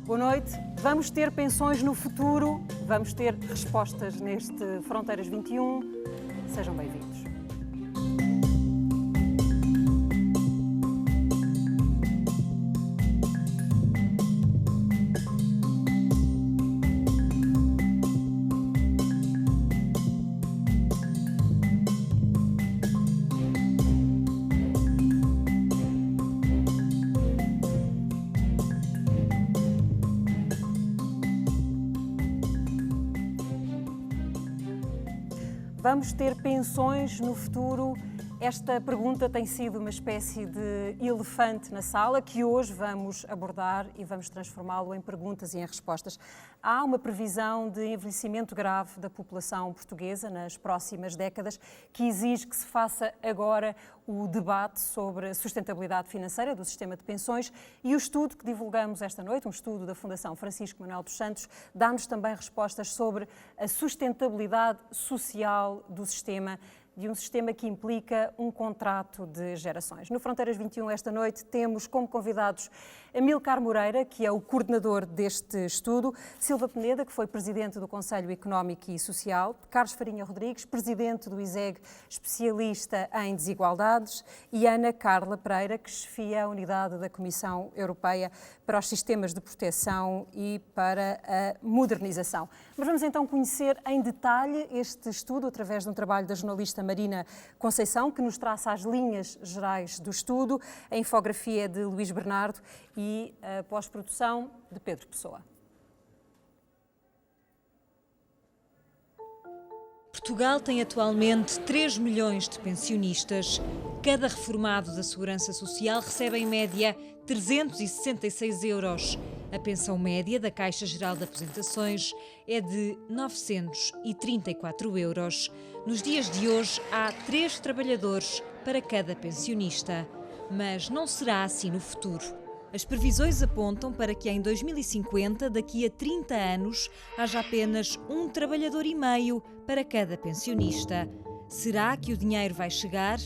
Boa noite. Vamos ter pensões no futuro, vamos ter respostas neste Fronteiras 21. Sejam bem-vindos. Vamos ter pensões no futuro? Esta pergunta tem sido uma espécie de elefante na sala que hoje vamos abordar e vamos transformá-lo em perguntas e em respostas. Há uma previsão de envelhecimento grave da população portuguesa nas próximas décadas que exige que se faça agora o debate sobre a sustentabilidade financeira do sistema de pensões e o estudo que divulgamos esta noite, um estudo da Fundação Francisco Manuel dos Santos, dá-nos também respostas sobre a sustentabilidade social do sistema, de um sistema que implica um contrato de gerações. No Fronteiras 21, esta noite, temos como convidados Amílcar Moreira, que é o coordenador deste estudo, Silva Peneda, que foi presidente do Conselho Económico e Social, Carlos Farinha Rodrigues, presidente do ISEG, especialista em desigualdades, e Ana Carla Pereira, que chefia a unidade da Comissão Europeia para os sistemas de proteção e para a modernização. Mas vamos então conhecer em detalhe este estudo através de um trabalho da jornalista Marina Conceição, que nos traça as linhas gerais do estudo, a infografia de Luís Bernardo e a pós-produção de Pedro Pessoa. Portugal tem atualmente 3 milhões de pensionistas. Cada reformado da Segurança Social recebe em média 366 euros. A pensão média da Caixa Geral de Aposentações é de 934 euros. Nos dias de hoje há 3 trabalhadores para cada pensionista. Mas não será assim no futuro. As previsões apontam para que em 2050, daqui a 30 anos, haja apenas 1 trabalhador e meio para cada pensionista. Será que o dinheiro vai chegar?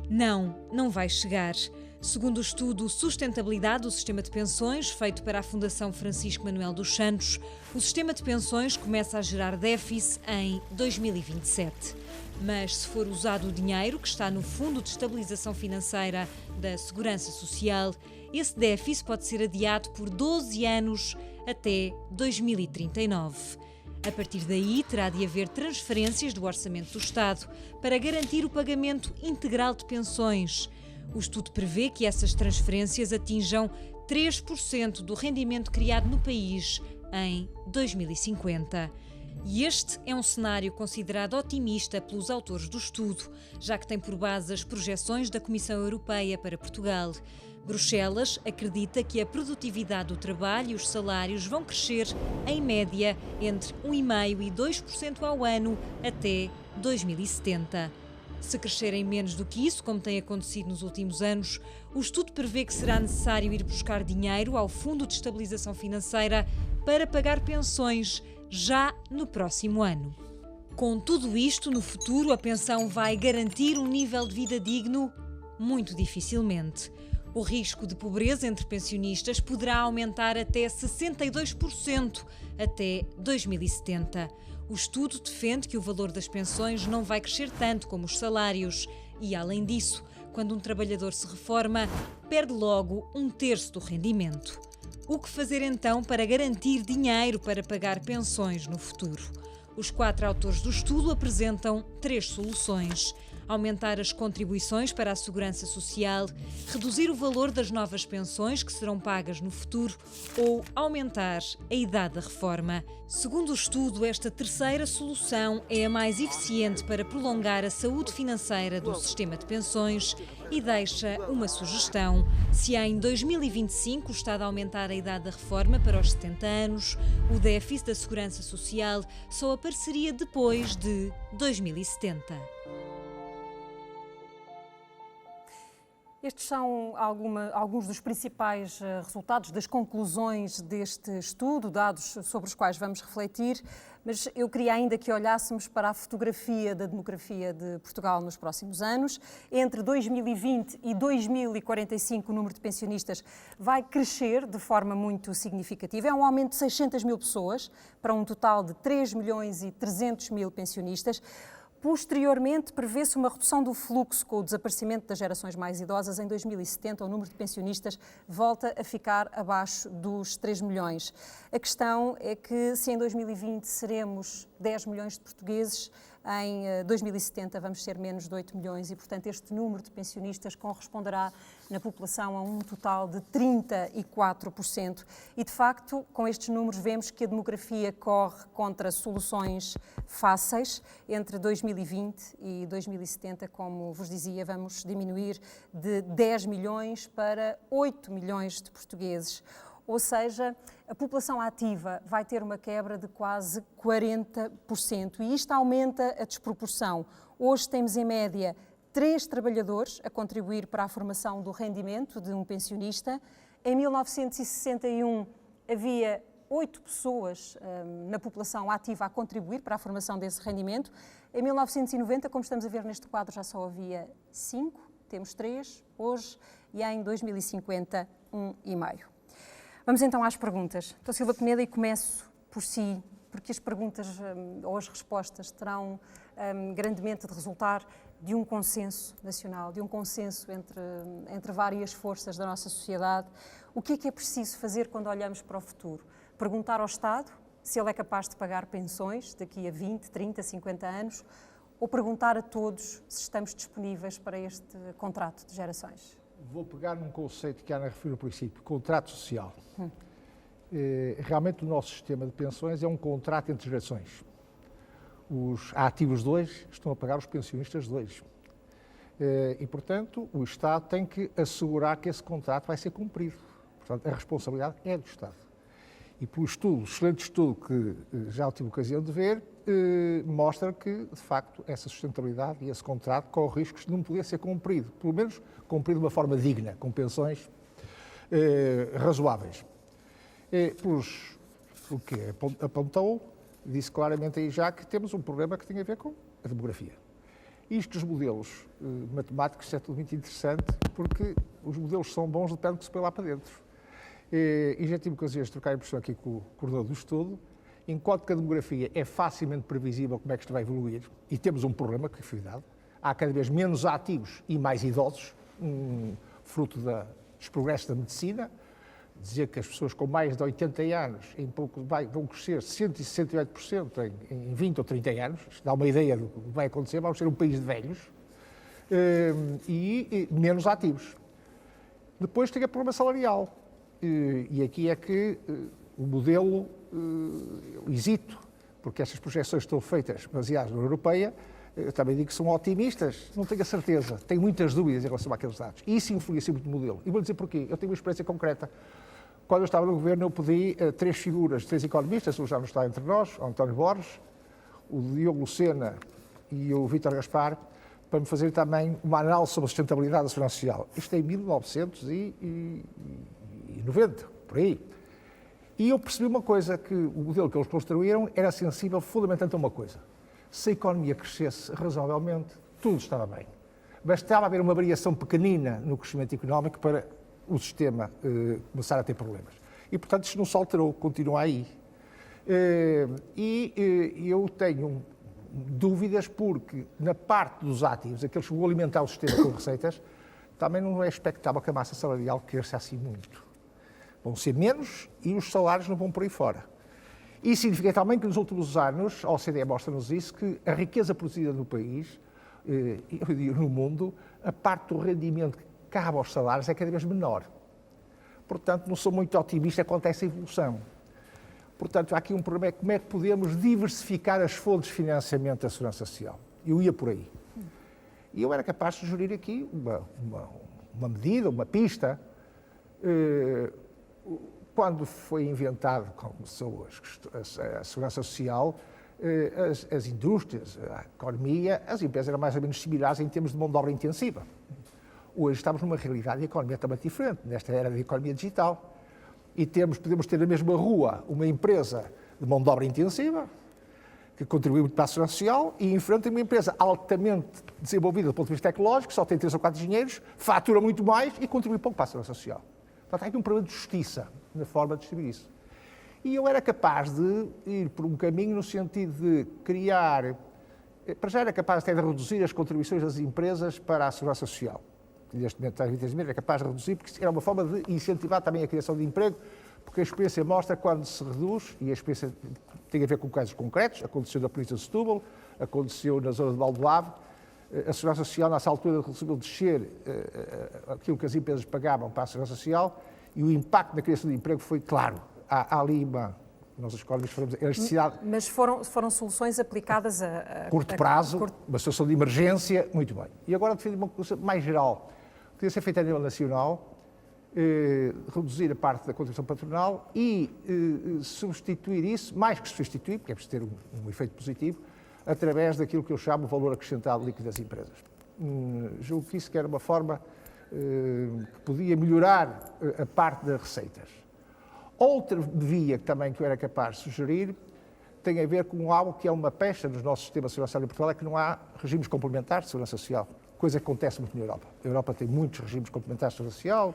Não, não vai chegar. Segundo o estudo Sustentabilidade do Sistema de Pensões, feito para a Fundação Francisco Manuel dos Santos, o sistema de pensões começa a gerar déficit em 2027. Mas se for usado o dinheiro que está no Fundo de Estabilização Financeira da Segurança Social, esse déficit pode ser adiado por 12 anos até 2039. A partir daí, terá de haver transferências do Orçamento do Estado para garantir o pagamento integral de pensões. O estudo prevê que essas transferências atinjam 3% do rendimento criado no país em 2050. E este é um cenário considerado otimista pelos autores do estudo, já que tem por base as projeções da Comissão Europeia para Portugal. Bruxelas acredita que a produtividade do trabalho e os salários vão crescer, em média, entre 1,5% e 2% ao ano até 2070. Se crescerem menos do que isso, como tem acontecido nos últimos anos, o estudo prevê que será necessário ir buscar dinheiro ao Fundo de Estabilização Financeira para pagar pensões já no próximo ano. Com tudo isto, no futuro, a pensão vai garantir um nível de vida digno? Muito dificilmente. O risco de pobreza entre pensionistas poderá aumentar até 62% até 2070. O estudo defende que o valor das pensões não vai crescer tanto como os salários e, além disso, quando um trabalhador se reforma, perde logo 1/3 do rendimento. O que fazer então para garantir dinheiro para pagar pensões no futuro? Os 4 autores do estudo apresentam 3 soluções: aumentar as contribuições para a Segurança Social, reduzir o valor das novas pensões que serão pagas no futuro ou aumentar a idade da reforma. Segundo o estudo, esta terceira solução é a mais eficiente para prolongar a saúde financeira do sistema de pensões e deixa uma sugestão. Se em 2025 o Estado aumentar a idade da reforma para os 70 anos, o déficit da Segurança Social só apareceria depois de 2070. Estes são alguns dos principais resultados, das conclusões deste estudo, dados sobre os quais vamos refletir, mas eu queria ainda que olhássemos para a fotografia da demografia de Portugal nos próximos anos. Entre 2020 e 2045, o número de pensionistas vai crescer de forma muito significativa. É um aumento de 600 mil pessoas, para um total de 3 milhões e 300 mil pensionistas. Posteriormente, prevê-se uma redução do fluxo com o desaparecimento das gerações mais idosas. Em 2070, o número de pensionistas volta a ficar abaixo dos 3 milhões. A questão é que, se em 2020 seremos 10 milhões de portugueses, em 2070 vamos ser menos de 8 milhões e, portanto, este número de pensionistas corresponderá na população a um total de 34%. E, de facto, com estes números vemos que a demografia corre contra soluções fáceis. Entre 2020 e 2070, como vos dizia, vamos diminuir de 10 milhões para 8 milhões de portugueses. Ou seja, a população ativa vai ter uma quebra de quase 40% e isto aumenta a desproporção. Hoje temos, em média, 3 trabalhadores a contribuir para a formação do rendimento de um pensionista. Em 1961 havia 8 pessoas na população ativa a contribuir para a formação desse rendimento. Em 1990, como estamos a ver neste quadro, já só havia 5, temos 3 hoje, e em 2050, 1,5. Vamos então às perguntas. Dr. Silva Peneda, e começo por si, porque as perguntas ou as respostas terão grandemente de resultar de um consenso nacional, de um consenso entre várias forças da nossa sociedade. O que é preciso fazer quando olhamos para o futuro? Perguntar ao Estado se ele é capaz de pagar pensões daqui a 20, 30, 50 anos, ou perguntar a todos se estamos disponíveis para este contrato de gerações? Vou pegar num conceito que a Ana referiu no princípio, contrato social. Realmente o nosso sistema de pensões é um contrato entre gerações. Os ativos de hoje estão a pagar os pensionistas de hoje. E, portanto, o Estado tem que assegurar que esse contrato vai ser cumprido. Portanto, a responsabilidade é do Estado. E pelo estudo, excelente estudo que já tive ocasião de ver, mostra que, de facto, essa sustentabilidade e esse contrato corre riscos de não poder ser cumprido, pelo menos cumprido de uma forma digna, com pensões razoáveis. Pelo que apontou, disse claramente aí já que temos um problema que tem a ver com a demografia. Isto dos modelos matemáticos é tudo muito interessante, porque os modelos são bons, depende do que se põe lá para dentro. E já tive ocasiões de trocar impressão aqui com o coordenador do estudo. Enquanto que a demografia é facilmente previsível como é que isto vai evoluir, e temos um problema que foi dado, há cada vez menos ativos e mais idosos, fruto dos progressos da medicina. Dizer que as pessoas com mais de 80 anos em pouco vão crescer 168% em 20 ou 30 anos, isto dá uma ideia do que vai acontecer, vamos ser um país de velhos, e menos ativos. Depois tem o problema salarial. E aqui é que o modelo hesito, porque estas projeções estão feitas baseadas na Europeia, eu também digo que são otimistas, não tenho a certeza, tenho muitas dúvidas em relação àqueles dados. E isso influencia muito o modelo. E vou dizer porquê. Eu tenho uma experiência concreta. Quando eu estava no governo, eu pedi a 3 figuras, 3 economistas, um já não está entre nós, o António Borges, o Diogo Lucena e o Vítor Gaspar, para me fazer também uma análise sobre a sustentabilidade da segurança social. Isto em 1990, por aí. E eu percebi uma coisa, que o modelo que eles construíram era sensível fundamentalmente a uma coisa. Se a economia crescesse razoavelmente, tudo estava bem. Bastava haver uma variação pequenina no crescimento económico para o sistema começar a ter problemas. E, portanto, isto não se alterou, continua aí. Eu tenho dúvidas porque, na parte dos ativos, aqueles que vão alimentar o sistema com receitas, também não é expectável que a massa salarial cresça assim muito. Vão ser menos e os salários não vão por aí fora. Isso significa também que nos últimos anos, a OCDE mostra-nos isso, que a riqueza produzida no país, eu digo no mundo, a parte do rendimento que cabe aos salários é cada vez menor. Portanto, não sou muito otimista quanto a essa evolução. Portanto, há aqui um problema, é como é que podemos diversificar as fontes de financiamento da segurança social. Eu ia por aí. E eu era capaz de sugerir aqui uma medida, uma pista. Quando foi inventado, começou a segurança social, as indústrias, a economia, as empresas eram mais ou menos similares em termos de mão de obra intensiva. hoje estamos numa realidade economicamente diferente, nesta era da economia digital, e podemos ter na mesma rua uma empresa de mão de obra intensiva, que contribui muito para a segurança social, e em frente uma empresa altamente desenvolvida do ponto de vista tecnológico, só tem 3 ou 4 engenheiros, fatura muito mais e contribui pouco para a segurança social. Portanto, há aqui um problema de justiça na forma de distribuir isso. E eu era capaz de ir por um caminho no sentido de criar, para já era capaz até de reduzir as contribuições das empresas para a segurança social. Neste momento, era capaz de reduzir, porque era uma forma de incentivar também a criação de emprego, porque a experiência mostra quando se reduz, e a experiência tem a ver com casos concretos, aconteceu na Polícia de Setúbal, aconteceu na zona de Valdoave, a Segurança Social, nessa altura, conseguiu descer aquilo que as empresas pagavam para a Segurança Social, e o impacto na criação de emprego foi claro. Há ali nós os economistas falamos, a necessidade... Mas foram soluções aplicadas a curto prazo, uma situação de emergência, muito bem. E agora defendo uma coisa mais geral. Podia ser feita a nível nacional, reduzir a parte da contribuição patronal e substituir isso, mais que substituir, porque é preciso ter um efeito positivo, através daquilo que eu chamo de valor acrescentado líquido das empresas. Julgo que isso que era uma forma que podia melhorar a parte das receitas. Outra via também que eu era capaz de sugerir tem a ver com algo que é uma pecha nos nossos sistemas de segurança social em Portugal, é que não há regimes complementares de segurança social, coisa que acontece muito na Europa. A Europa tem muitos regimes complementares de segurança social,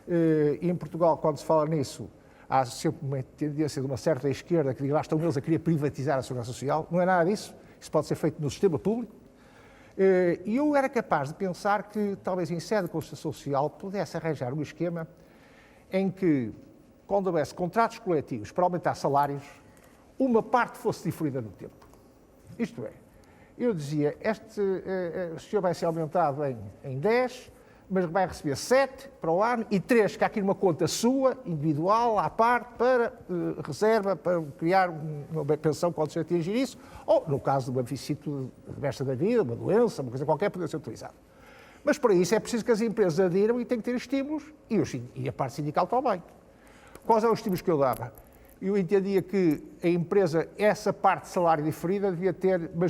e em Portugal, quando se fala nisso, há sempre uma tendência de uma certa esquerda que diz lá estão eles a querer privatizar a segurança social. Não é nada disso. Isso pode ser feito no sistema público. E eu era capaz de pensar que, talvez em sede de Constituição Social, pudesse arranjar um esquema em que, quando houvesse contratos coletivos para aumentar salários, uma parte fosse diferida no tempo. Isto é, eu dizia, o senhor vai ser aumentado em 10, mas vai receber 7 para o ano e 3 que há aqui numa conta sua, individual, à parte, para reserva, para criar uma pensão quando se atingir isso, ou, no caso de uma vicissitude da vida, uma doença, uma coisa qualquer, poder ser utilizado. Mas para isso é preciso que as empresas adiram e têm que ter estímulos, e a parte sindical também. Quais eram os estímulos que eu dava? Eu entendia que a empresa, essa parte de salário diferida, devia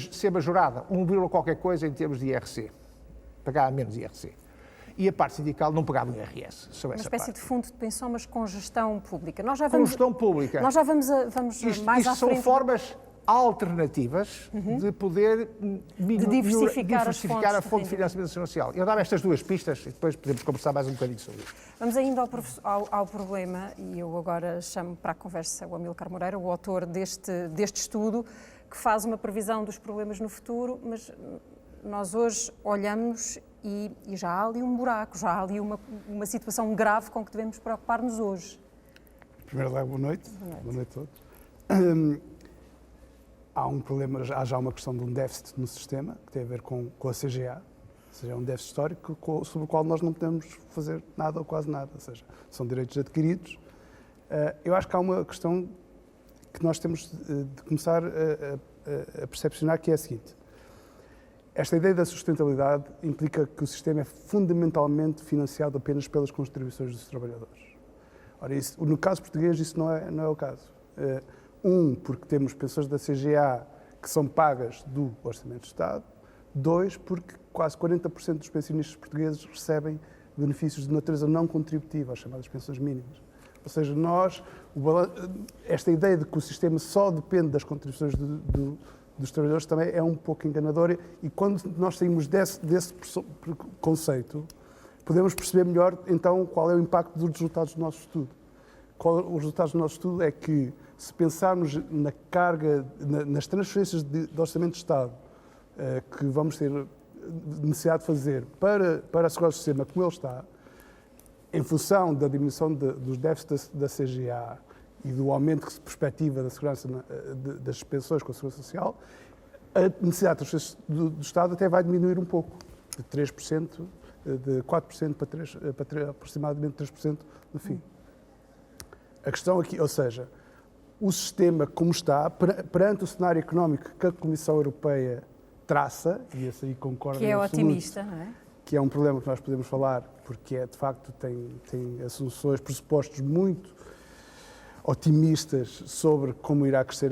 ser majorada, 1, qualquer coisa em termos de IRC, pagava menos IRC. E a parte sindical não pagava o IRS. Uma espécie de fundo de pensão, mas com gestão pública. Com gestão pública. Nós já vamos mais à frente. São formas alternativas de poder diversificar a fonte de financiamento social. Eu dava estas 2 pistas e depois podemos conversar mais um bocadinho sobre isso. Vamos ainda ao problema, e eu agora chamo para a conversa o Amílcar Moreira, o autor deste estudo, que faz uma previsão dos problemas no futuro, mas nós hoje olhamos e já há ali um buraco, já há ali uma situação grave com que devemos preocupar-nos hoje. Em primeiro lugar, boa noite. Boa noite a todos. Há um problema, há já uma questão de um déficit no sistema, que tem a ver com a CGA, ou seja, é um déficit histórico sobre o qual nós não podemos fazer nada ou quase nada, ou seja, são direitos adquiridos. Eu acho que há uma questão que nós temos de começar a percepcionar, que é a seguinte. Esta ideia da sustentabilidade implica que o sistema é fundamentalmente financiado apenas pelas contribuições dos trabalhadores. Ora, no caso português isso não é o caso. Porque temos pensões da CGA que são pagas do Orçamento de Estado. 2, porque quase 40% dos pensionistas portugueses recebem benefícios de natureza não contributiva, as chamadas pensões mínimas. Ou seja, esta ideia de que o sistema só depende das contribuições dos trabalhadores também é um pouco enganadora, e quando nós saímos desse conceito, podemos perceber melhor então qual é o impacto dos resultados do nosso estudo. Os resultados do nosso estudo é que, se pensarmos na carga, nas transferências de Orçamento de Estado que vamos ter necessidade de fazer para assegurar o sistema como ele está, em função da diminuição dos déficits da CGA e do aumento que se perspectiva da segurança das pensões com a segurança social, a necessidade de transferências do Estado até vai diminuir um pouco, de 3%, de 4% para aproximadamente 3% no fim. A questão aqui, ou seja, o sistema como está, perante o cenário económico que a Comissão Europeia traça, e esse aí concordo que é otimista, não é? Que é um problema que nós podemos falar, porque de facto tem assunções, pressupostos muito otimistas sobre como irá crescer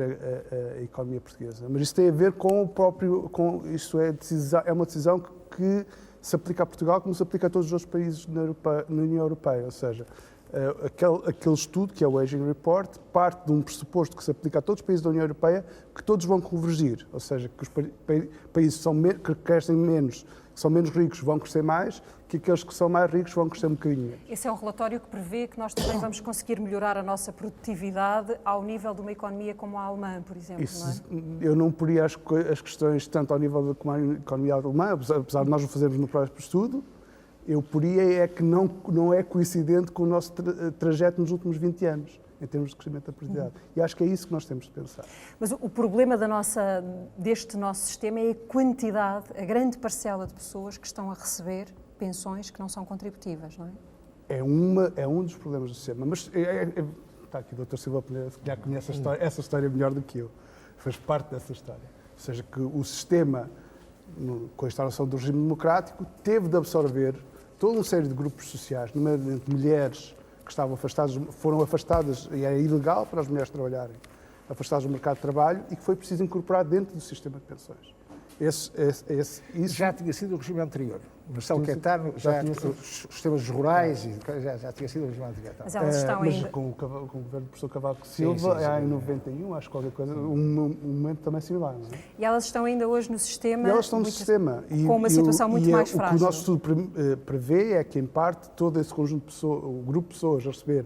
a economia portuguesa. Mas isso tem a ver com o próprio, isso é uma decisão que se aplica a Portugal como se aplica a todos os outros países na União Europeia. Ou seja, aquele estudo, que é o Aging Report, parte de um pressuposto que se aplica a todos os países da União Europeia, que todos vão convergir. Ou seja, que os países que crescem menos, que são menos ricos, vão crescer mais, que aqueles que são mais ricos vão crescer um bocadinho menos. Esse é um relatório que prevê que nós também vamos conseguir melhorar a nossa produtividade ao nível de uma economia como a alemã, por exemplo, Isso, não é? Eu não poria as questões tanto ao nível da economia alemã, apesar de nós o fazermos no próprio estudo, eu poria é que não é coincidente com o nosso trajeto nos últimos 20 anos, em termos de crescimento da produtividade. E acho que é isso que nós temos de pensar. Mas o problema deste nosso sistema é a quantidade, a grande parcela de pessoas que estão a receber pensões que não são contributivas, não é? É um dos problemas do sistema. Mas está aqui o Dr. Silva Pereira, que já conhece essa história melhor do que eu. Fez parte dessa história. Ou seja, que o sistema, com a instauração do regime democrático, teve de absorver toda uma série de grupos sociais, nomeadamente mulheres que estavam afastadas, foram afastadas, e é ilegal para as mulheres trabalharem, afastadas do mercado de trabalho, e que foi preciso incorporar dentro do sistema de pensões. Isso já tinha sido o regime anterior. Marcelo Caetano, os sistemas rurais, já tinha sido o regime anterior. Mas elas estão mas ainda... com o governo do professor Cavaco Silva, em 91, acho que qualquer coisa, um momento também similar. Não é? E elas estão ainda hoje no sistema... E elas estão no sistema. Com uma situação muito mais frágil. O que o nosso estudo prevê é que, em parte, todo esse conjunto de pessoas, o grupo de pessoas a receber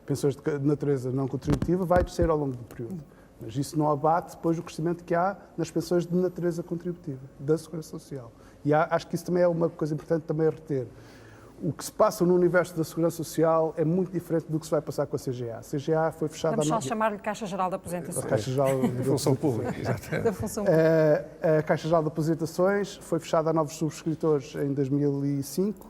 pensões de natureza não contributiva vai crescer ao longo do período. Mas isso não abate depois o crescimento que há nas pensões de natureza contributiva, da Segurança Social. E acho que isso também é uma coisa importante também a reter. O que se passa no universo da Segurança Social é muito diferente do que se vai passar com a CGA. A CGA foi fechada... Vamos só chamar-lhe Caixa Geral de Aposentações. A Caixa Geral de Função Pública, exatamente. Da função pública. A Caixa Geral de Aposentações foi fechada a novos subscritores em 2005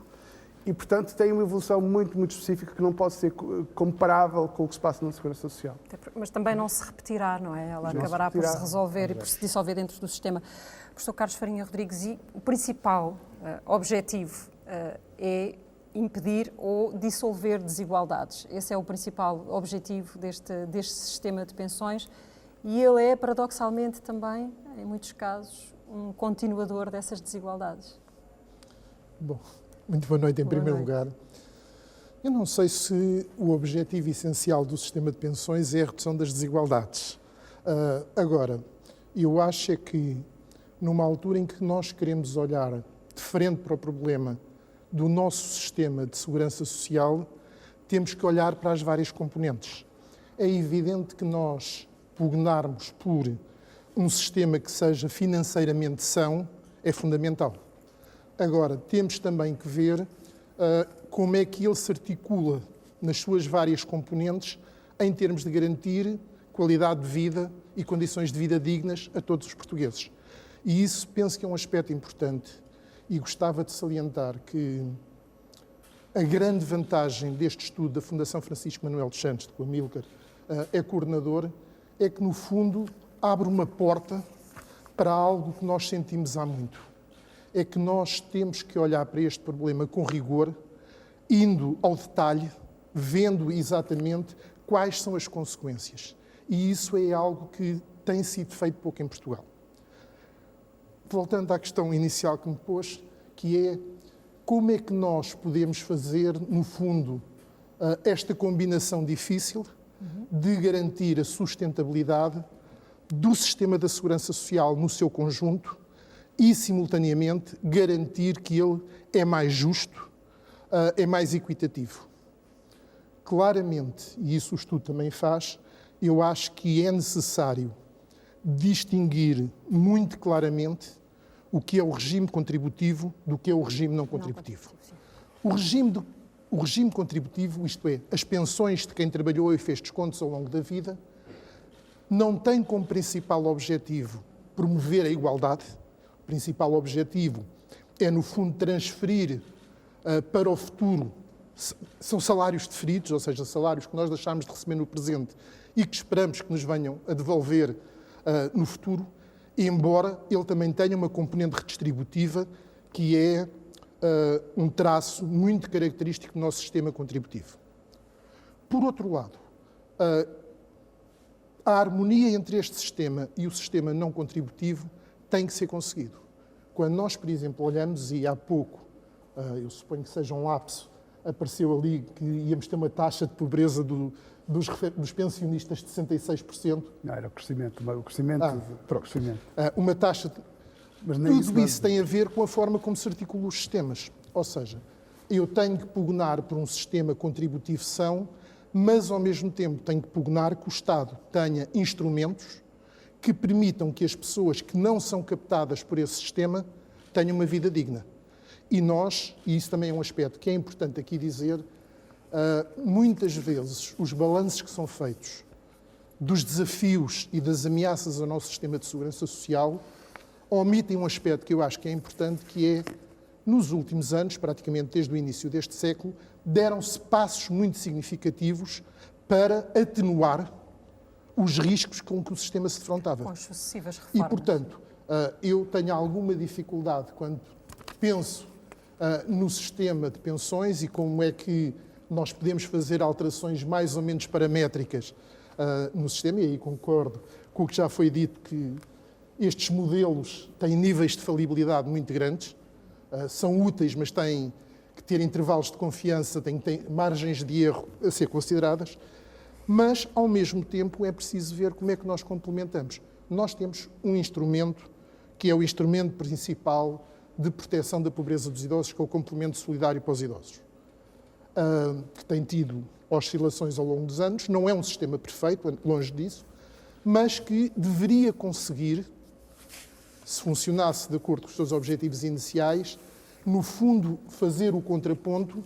e, portanto, tem uma evolução muito, muito específica que não pode ser comparável com o que se passa na Segurança Social. Mas também não se repetirá, não é? Ela acabará por se resolver e por se dissolver dentro do sistema. Professor Carlos Farinha Rodrigues, e o principal objetivo é impedir ou dissolver desigualdades. Esse é o principal objetivo deste sistema de pensões e ele é, paradoxalmente, também, em muitos casos, um continuador dessas desigualdades. Bom, muito boa noite em primeiro lugar. Eu não sei se o objetivo essencial do sistema de pensões é a redução das desigualdades. Agora, eu acho é que numa altura em que nós queremos olhar de frente para o problema do nosso sistema de segurança social, temos que olhar para as várias componentes. É evidente que nós pugnarmos por um sistema que seja financeiramente são é fundamental. Agora, temos também que ver como é que ele se articula nas suas várias componentes em termos de garantir qualidade de vida e condições de vida dignas a todos os portugueses. E isso penso que é um aspecto importante e gostava de salientar que a grande vantagem deste estudo da Fundação Francisco Manuel dos Santos, de que o Amílcar é coordenador, é que, no fundo, abre uma porta para algo que nós sentimos há muito. É que nós temos que olhar para este problema com rigor, indo ao detalhe, vendo exatamente quais são as consequências. E isso é algo que tem sido feito pouco em Portugal. Voltando à questão inicial que me pôs, que é como é que nós podemos fazer, no fundo, esta combinação difícil de garantir a sustentabilidade do sistema da segurança social no seu conjunto e, simultaneamente, garantir que ele é mais justo, é mais equitativo. Claramente, e isso o estudo também faz, eu acho que é necessário distinguir muito claramente o que é o regime contributivo do que é o regime não contributivo. O regime contributivo, isto é, as pensões de quem trabalhou e fez descontos ao longo da vida, não tem como principal objetivo promover a igualdade. O principal objetivo é, no fundo, transferir para o futuro, são salários deferidos, ou seja, salários que nós deixámos de receber no presente e que esperamos que nos venham a devolver no futuro, embora ele também tenha uma componente redistributiva que é um traço muito característico do nosso sistema contributivo. Por outro lado, a harmonia entre este sistema e o sistema não contributivo tem que ser conseguido. Quando nós, por exemplo, olhamos, e há pouco eu suponho que seja um lapso, apareceu ali que íamos ter uma taxa de pobreza dos pensionistas de 66%. Não, era o crescimento. Uma taxa de... Mas nem Tudo isso tem a ver com a forma como se articulam os sistemas. Ou seja, eu tenho que pugnar por um sistema contributivo são, mas ao mesmo tempo tenho que pugnar que o Estado tenha instrumentos que permitam que as pessoas que não são captadas por esse sistema tenham uma vida digna. E isso também é um aspecto que é importante aqui dizer, muitas vezes os balanços que são feitos dos desafios e das ameaças ao nosso sistema de segurança social omitem um aspecto que eu acho que é importante, que é, nos últimos anos, praticamente desde o início deste século, deram-se passos muito significativos para atenuar os riscos com que o sistema se defrontava. Com as sucessivas reformas. E, portanto, eu tenho alguma dificuldade quando penso no sistema de pensões e como é que nós podemos fazer alterações mais ou menos paramétricas no sistema, e aí concordo com o que já foi dito, que estes modelos têm níveis de falibilidade muito grandes, são úteis, mas têm que ter intervalos de confiança, têm que ter margens de erro a ser consideradas, mas, ao mesmo tempo, é preciso ver como é que nós complementamos. Nós temos um instrumento, que é o instrumento principal de proteção da pobreza dos idosos, que é o complemento solidário para os idosos, que tem tido oscilações ao longo dos anos, não é um sistema perfeito, longe disso, mas que deveria conseguir, se funcionasse de acordo com os seus objetivos iniciais, no fundo, fazer o contraponto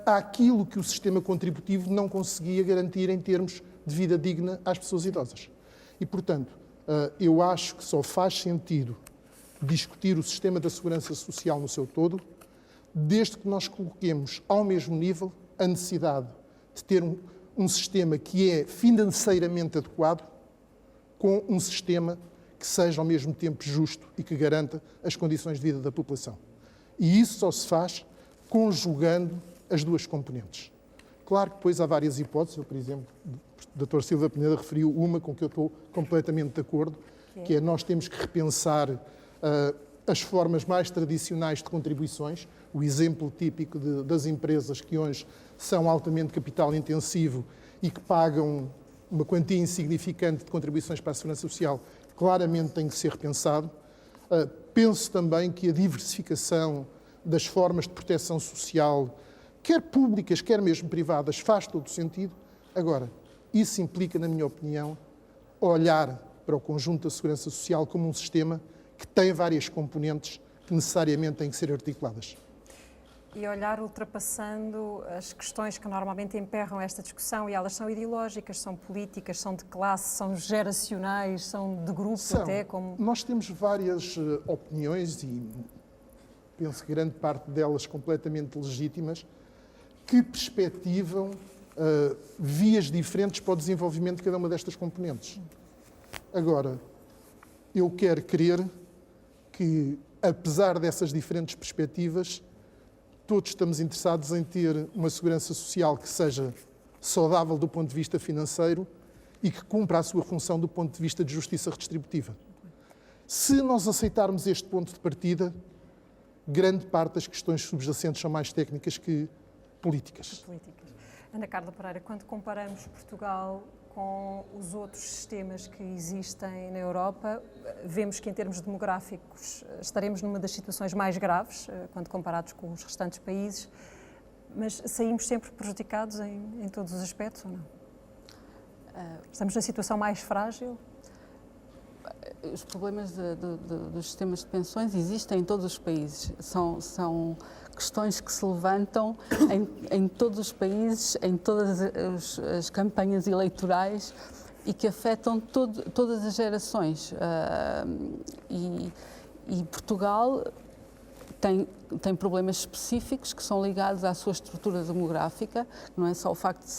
àquilo que o sistema contributivo não conseguia garantir em termos de vida digna às pessoas idosas. E, portanto, eu acho que só faz sentido discutir o sistema da segurança social no seu todo, desde que nós coloquemos ao mesmo nível a necessidade de ter um sistema que é financeiramente adequado com um sistema que seja ao mesmo tempo justo e que garanta as condições de vida da população. E isso só se faz conjugando as duas componentes. Claro que depois há várias hipóteses, eu, por exemplo, o Dr. Silva Peneda referiu uma com que eu estou completamente de acordo, que é nós temos que repensar as formas mais tradicionais de contribuições, o exemplo típico das empresas que hoje são altamente capital intensivo e que pagam uma quantia insignificante de contribuições para a segurança social, claramente tem que ser repensado. Penso também que a diversificação das formas de proteção social, quer públicas, quer mesmo privadas, faz todo o sentido. Agora, isso implica, na minha opinião, olhar para o conjunto da segurança social como um sistema que tem várias componentes que necessariamente têm que ser articuladas. E olhar ultrapassando as questões que normalmente emperram esta discussão, e elas são ideológicas, são políticas, são de classe, são geracionais, são de grupo até. Como... Nós temos várias opiniões, e penso que grande parte delas completamente legítimas, que perspectivam vias diferentes para o desenvolvimento de cada uma destas componentes. Agora, eu quero crer que, apesar dessas diferentes perspectivas, todos estamos interessados em ter uma segurança social que seja saudável do ponto de vista financeiro e que cumpra a sua função do ponto de vista de justiça redistributiva. Se nós aceitarmos este ponto de partida, grande parte das questões subjacentes são mais técnicas que políticas. Ana Carla Pereira, quando comparamos Portugal com os outros sistemas que existem na Europa, vemos que em termos demográficos estaremos numa das situações mais graves, quando comparados com os restantes países, mas saímos sempre prejudicados em todos os aspectos ou não? Estamos na situação mais frágil? Os problemas dos sistemas de pensões existem em todos os países. São questões que se levantam em todos os países, em todas as campanhas eleitorais e que afetam todas as gerações. E Portugal tem problemas específicos que são ligados à sua estrutura demográfica, não é só o facto de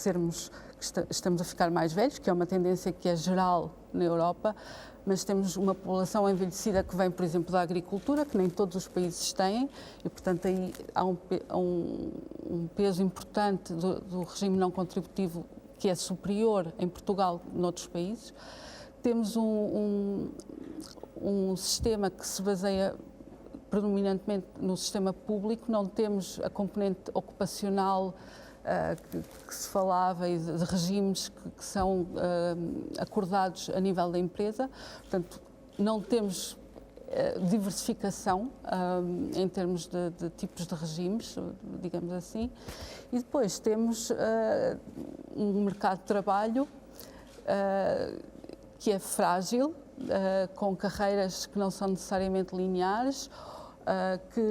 estamos a ficar mais velhos, que é uma tendência que é geral na Europa, mas temos uma população envelhecida que vem, por exemplo, da agricultura, que nem todos os países têm, e, portanto, aí há um peso importante do regime não contributivo que é superior em Portugal que noutros países. Temos um sistema que se baseia predominantemente no sistema público, não temos a componente ocupacional que se falava e de regimes que são acordados a nível da empresa. Portanto, não temos diversificação em termos de tipos de regimes, digamos assim. E depois temos um mercado de trabalho que é frágil, com carreiras que não são necessariamente lineares, que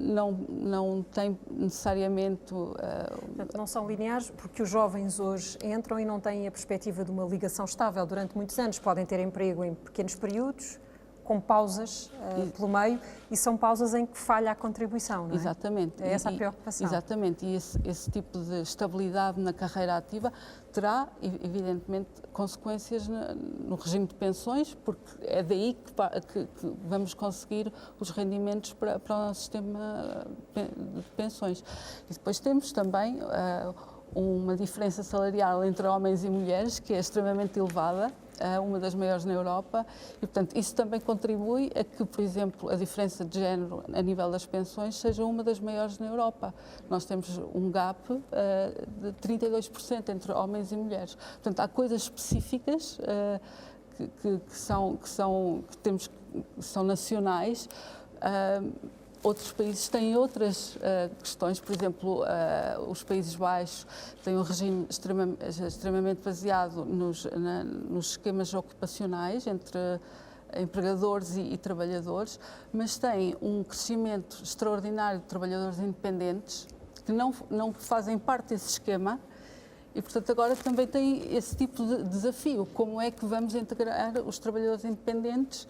não têm necessariamente... Portanto, não são lineares porque os jovens hoje entram e não têm a perspectiva de uma ligação estável durante muitos anos. Podem ter emprego em pequenos períodos, com pausas pelo meio, e são pausas em que falha a contribuição, não é? Exatamente. É essa a preocupação. Exatamente, e esse tipo de estabilidade na carreira ativa terá, evidentemente, consequências no regime de pensões, porque é daí que vamos conseguir os rendimentos para o nosso sistema de pensões. E depois temos também uma diferença salarial entre homens e mulheres que é extremamente elevada, uma das maiores na Europa, e, portanto, isso também contribui a que, por exemplo, a diferença de género a nível das pensões seja uma das maiores na Europa. Nós temos um gap de 32% entre homens e mulheres. Portanto, há coisas específicas que são nacionais. Outros países têm outras questões, por exemplo, os Países Baixos têm um regime extremamente baseado nos esquemas ocupacionais entre empregadores e trabalhadores, mas têm um crescimento extraordinário de trabalhadores independentes que não fazem parte desse esquema. E, portanto, agora também tem esse tipo de desafio. Como é que vamos integrar os trabalhadores independentes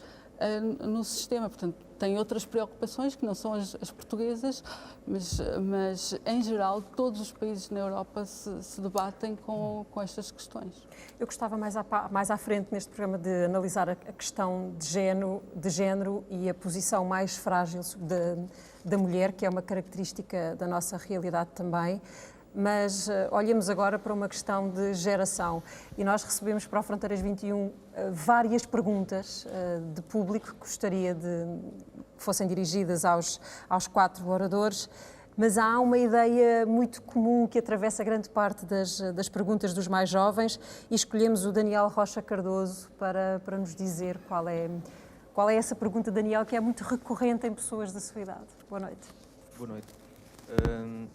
no sistema? Portanto, tem outras preocupações que não são as portuguesas, mas em geral todos os países na Europa se debatem com estas questões. Eu gostava mais à frente neste programa de analisar a questão de género e a posição mais frágil da mulher, que é uma característica da nossa realidade também. Mas olhemos agora para uma questão de geração e nós recebemos para o Fronteiras 21 várias perguntas de público que gostaria que fossem dirigidas aos 4 oradores, mas há uma ideia muito comum que atravessa grande parte das perguntas dos mais jovens e escolhemos o Daniel Rocha Cardoso para nos dizer qual é essa pergunta, Daniel, que é muito recorrente em pessoas da sua idade. Boa noite. Boa noite.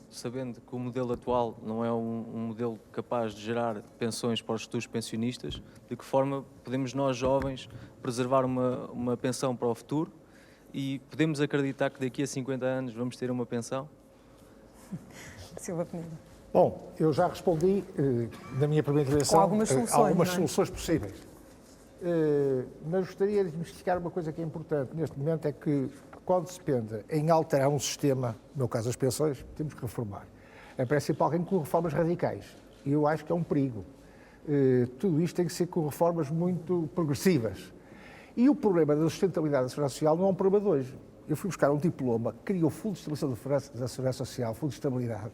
Sabendo que o modelo atual não é um modelo capaz de gerar pensões para os futuros pensionistas, de que forma podemos nós, jovens, preservar uma pensão para o futuro e podemos acreditar que daqui a 50 anos vamos ter uma pensão? Silva Penedo. Bom, eu já respondi na minha primeira intervenção com algumas soluções, soluções possíveis. Mas gostaria de desmistificar uma coisa que é importante neste momento, é que quando se pensa em alterar um sistema, no meu caso as pensões, temos que reformar. É preciso alguém com reformas radicais. E eu acho que é um perigo. Tudo isto tem que ser com reformas muito progressivas. E o problema da sustentabilidade da Segurança Social não é um problema de hoje. Eu fui buscar um diploma que criou o Fundo de Estabilização da Segurança Social, Fundo de Estabilidade.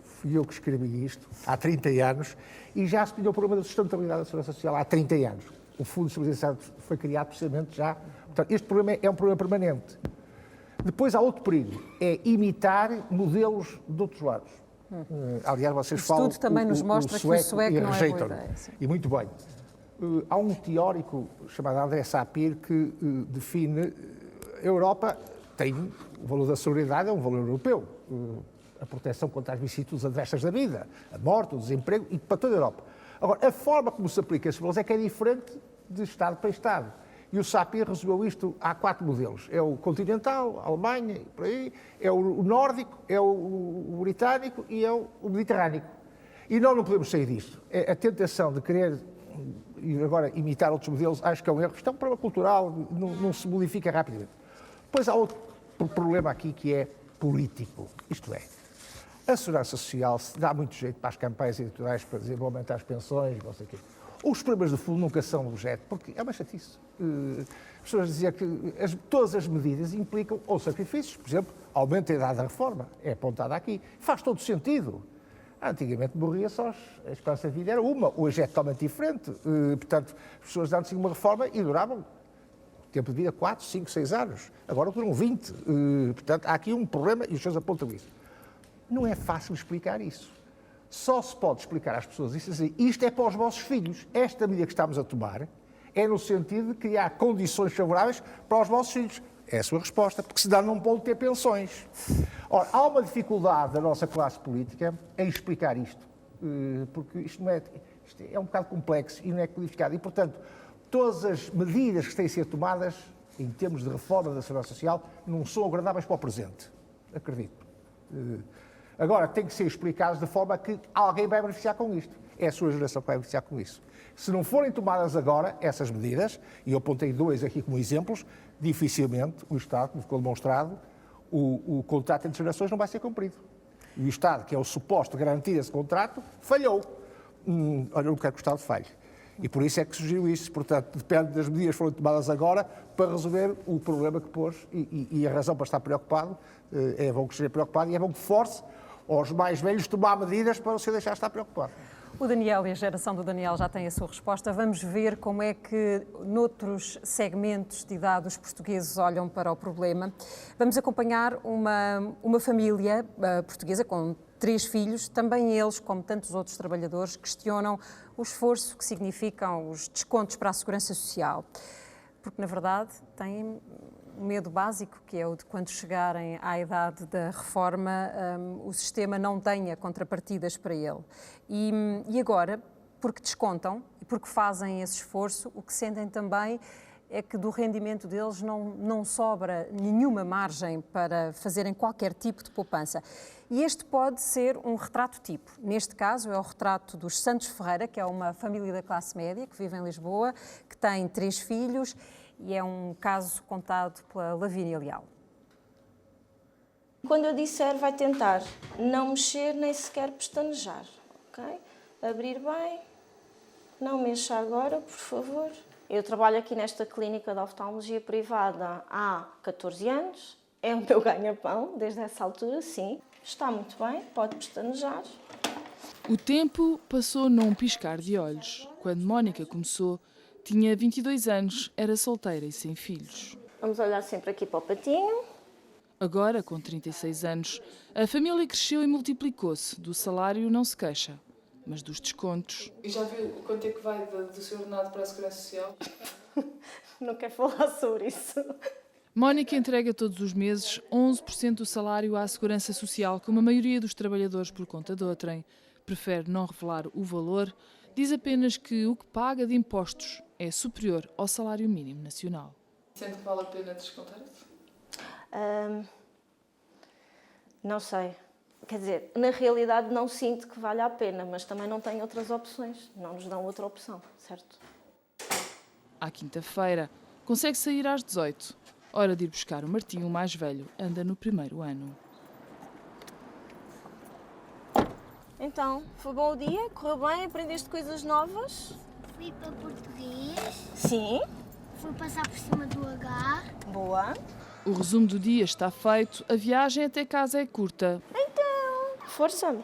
Fui eu que escrevi isto há 30 anos e já se tinha o problema da sustentabilidade da Segurança Social há 30 anos. O Fundo de Estabilização foi criado precisamente já. Portanto, este problema é um problema permanente. Depois há outro perigo, é imitar modelos de outros lados. Aliás, vocês falam também nos mostra que o sueco e não é boa rejeitam. ideia. E muito bem. Há um teórico chamado André Sapir que define a Europa tem o valor da solidariedade, é um valor europeu. A proteção contra as vicissitudes adversas da vida, a morte, o desemprego, e para toda a Europa. Agora, a forma como se aplica esses valores é que é diferente de Estado para Estado. E o Sapir resumiu isto há 4 modelos. É o continental, a Alemanha, por aí, é o nórdico, é o britânico e é o mediterrâneo. E nós não podemos sair disto. A tentação de querer e agora imitar outros modelos, acho que é um erro. Isto é um problema cultural, não se modifica rapidamente. Depois há outro problema aqui que é político. Isto é, a Segurança Social se dá muito jeito para as campanhas eleitorais para dizer vou aumentar as pensões, não sei o quê. Os problemas de fundo nunca são objeto, porque é uma chatice. As pessoas diziam que todas as medidas implicam ou sacrifícios, por exemplo, aumento da idade da reforma, é apontada aqui. Faz todo sentido. Antigamente morria só, a esperança de vida era uma, hoje é totalmente diferente. Portanto, as pessoas davam-se uma reforma e duravam Tempo de vida 4, 5, 6 anos. Agora duram 20. Portanto, há aqui um problema e os senhores apontam isso. Não é fácil explicar isso. Só se pode explicar às pessoas isso assim, isto é para os vossos filhos. Esta medida que estamos a tomar é no sentido de criar condições favoráveis para os vossos filhos. É a sua resposta, porque senão não podem ter pensões. Ora, há uma dificuldade da nossa classe política em explicar isto, porque isto é um bocado complexo e não é codificado. E, portanto, todas as medidas que têm a ser tomadas em termos de reforma da Segurança Social não são agradáveis para o presente. Acredito. Agora, tem que ser explicadas de forma que alguém vai beneficiar com isto. É a sua geração que vai beneficiar com isso. Se não forem tomadas agora essas medidas, e eu apontei 2 aqui como exemplos, dificilmente o Estado, como ficou demonstrado, o contrato entre gerações não vai ser cumprido. E o Estado, que é o suposto garantir esse contrato, falhou. Olha, eu não quero que o Estado falhe. E por isso é que surgiu isso. Portanto, depende das medidas que foram tomadas agora para resolver o problema que pôs. E a razão para estar preocupado é bom que esteja preocupado e é bom que force aos mais velhos tomar medidas para o senhor deixar de estar preocupado. O Daniel e a geração do Daniel já têm a sua resposta. Vamos ver como é que, noutros segmentos de idade, os portugueses olham para o problema. Vamos acompanhar uma família portuguesa com 3 filhos. Também eles, como tantos outros trabalhadores, questionam o esforço que significam os descontos para a Segurança Social. Porque, na verdade, têm um medo básico, que é o de quando chegarem à idade da reforma, o sistema não tenha contrapartidas para ele. E agora, porque descontam e porque fazem esse esforço, o que sentem também é que do rendimento deles não sobra nenhuma margem para fazerem qualquer tipo de poupança. E este pode ser um retrato tipo. Neste caso é o retrato dos Santos Ferreira, que é uma família da classe média, que vive em Lisboa, que tem 3 filhos, e é um caso contado pela Lavínia Leal. Quando eu disser, vai tentar não mexer nem sequer pestanejar, ok? Abrir bem, não mexa agora, por favor. Eu trabalho aqui nesta clínica de oftalmologia privada há 14 anos, é o meu ganha-pão desde essa altura, sim. Está muito bem, pode pestanejar. O tempo passou num piscar de olhos. Quando Mónica começou, tinha 22 anos, era solteira e sem filhos. Vamos olhar sempre aqui para o patinho. Agora, com 36 anos, a família cresceu e multiplicou-se. Do salário não se queixa, mas dos descontos. E já viu quanto é que vai do seu ordenado para a Segurança Social? Não quero falar sobre isso. Mónica entrega todos os meses 11% do salário à Segurança Social, como a maioria dos trabalhadores por conta de outrem. Prefere não revelar o valor, diz apenas que o que paga de impostos é superior ao salário mínimo nacional. Sente que vale a pena descontar isso? Não sei. Quer dizer, na realidade não sinto que valha a pena, mas também não tenho outras opções. Não nos dão outra opção, certo? À quinta-feira, consegue sair às 18. Hora de ir buscar o Martim, o mais velho, anda no 1º ano. Então, foi bom o dia? Correu bem? Aprendeste coisas novas? Fui para português. Sim. Fui passar por cima do H. Boa. O resumo do dia está feito, a viagem até casa é curta. Então, força.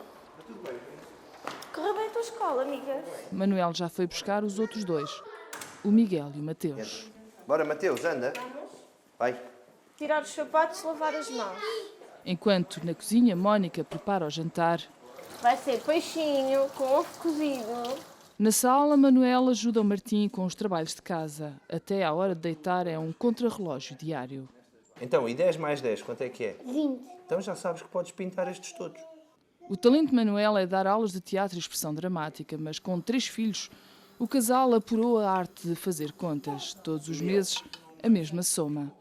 Correu bem a tua escola, amiga? Manuel já foi buscar os outros 2, o Miguel e o Mateus. Bora, Mateus, anda. Vai. Tirar os sapatos e lavar as mãos. Enquanto na cozinha Mónica prepara o jantar, Vai ser peixinho com ovo cozido. na sala Manuel ajuda o Martim com os trabalhos de casa. Até à hora de deitar é um contrarrelógio diário. Então, e 10 mais 10, quanto é que é? 20. Então já sabes que podes pintar estes todos. O talento de Manuel é dar aulas de teatro e expressão dramática, mas com 3 filhos, o casal apurou a arte de fazer contas. Todos os meses, a mesma soma.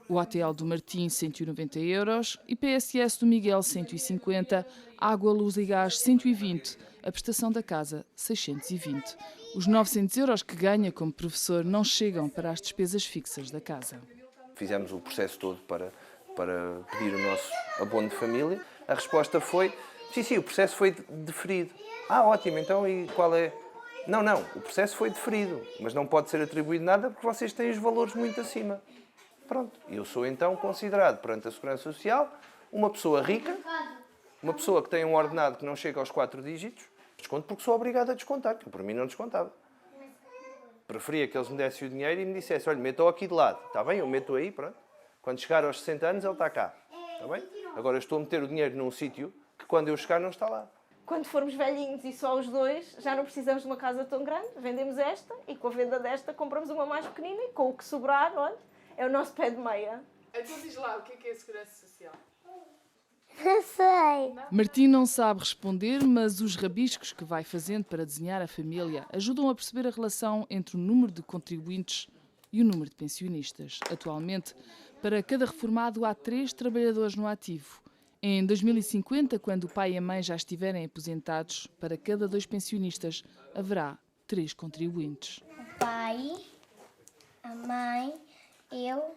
O ATL do Martim, 190 euros, e PSS do Miguel, 150, água, luz e gás, 120, a prestação da casa, 620. Os 900 euros que ganha como professor não chegam para as despesas fixas da casa. Fizemos o processo todo para pedir o nosso abono de família. A resposta foi, sim, o processo foi deferido. Ah, ótimo, então e qual é? Não, o processo foi deferido, mas não pode ser atribuído nada porque vocês têm os valores muito acima. Pronto, eu sou então considerado perante a Segurança Social uma pessoa rica, uma pessoa que tem um ordenado que não chega aos 4 dígitos, desconto porque sou obrigado a descontar, que por mim não descontava. preferia que eles me dessem o dinheiro e me dissessem, olha, metam aqui de lado. Está bem, eu meto aí, pronto. Quando chegar aos 60 anos, ele está cá. Está bem? Agora eu estou a meter o dinheiro num sítio que quando eu chegar não está lá. Quando formos velhinhos e só os dois, já não precisamos de uma casa tão grande, vendemos esta e com a venda desta compramos uma mais pequenina e com o que sobrar, olha, é o nosso pé de meia. Então diz lá, o que é a Segurança Social? Não sei. Martim não sabe responder, mas os rabiscos que vai fazendo para desenhar a família ajudam a perceber a relação entre o número de contribuintes e o número de pensionistas. Atualmente, para cada reformado há 3 trabalhadores no ativo. Em 2050, quando o pai e a mãe já estiverem aposentados, para cada 2 pensionistas haverá 3 contribuintes. O pai, a mãe, eu,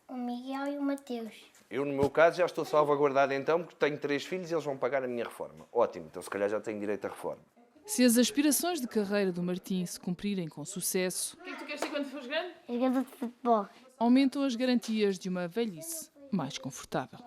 o Miguel e o Mateus. Eu, no meu caso, já estou salvaguardado então, porque tenho 3 filhos e eles vão pagar a minha reforma. Ótimo, então se calhar já tenho direito à reforma. Se as aspirações de carreira do Martim se cumprirem com sucesso, O que é que tu queres ser quando fores grande? Jogador de futebol. aumentam as garantias de uma velhice mais confortável.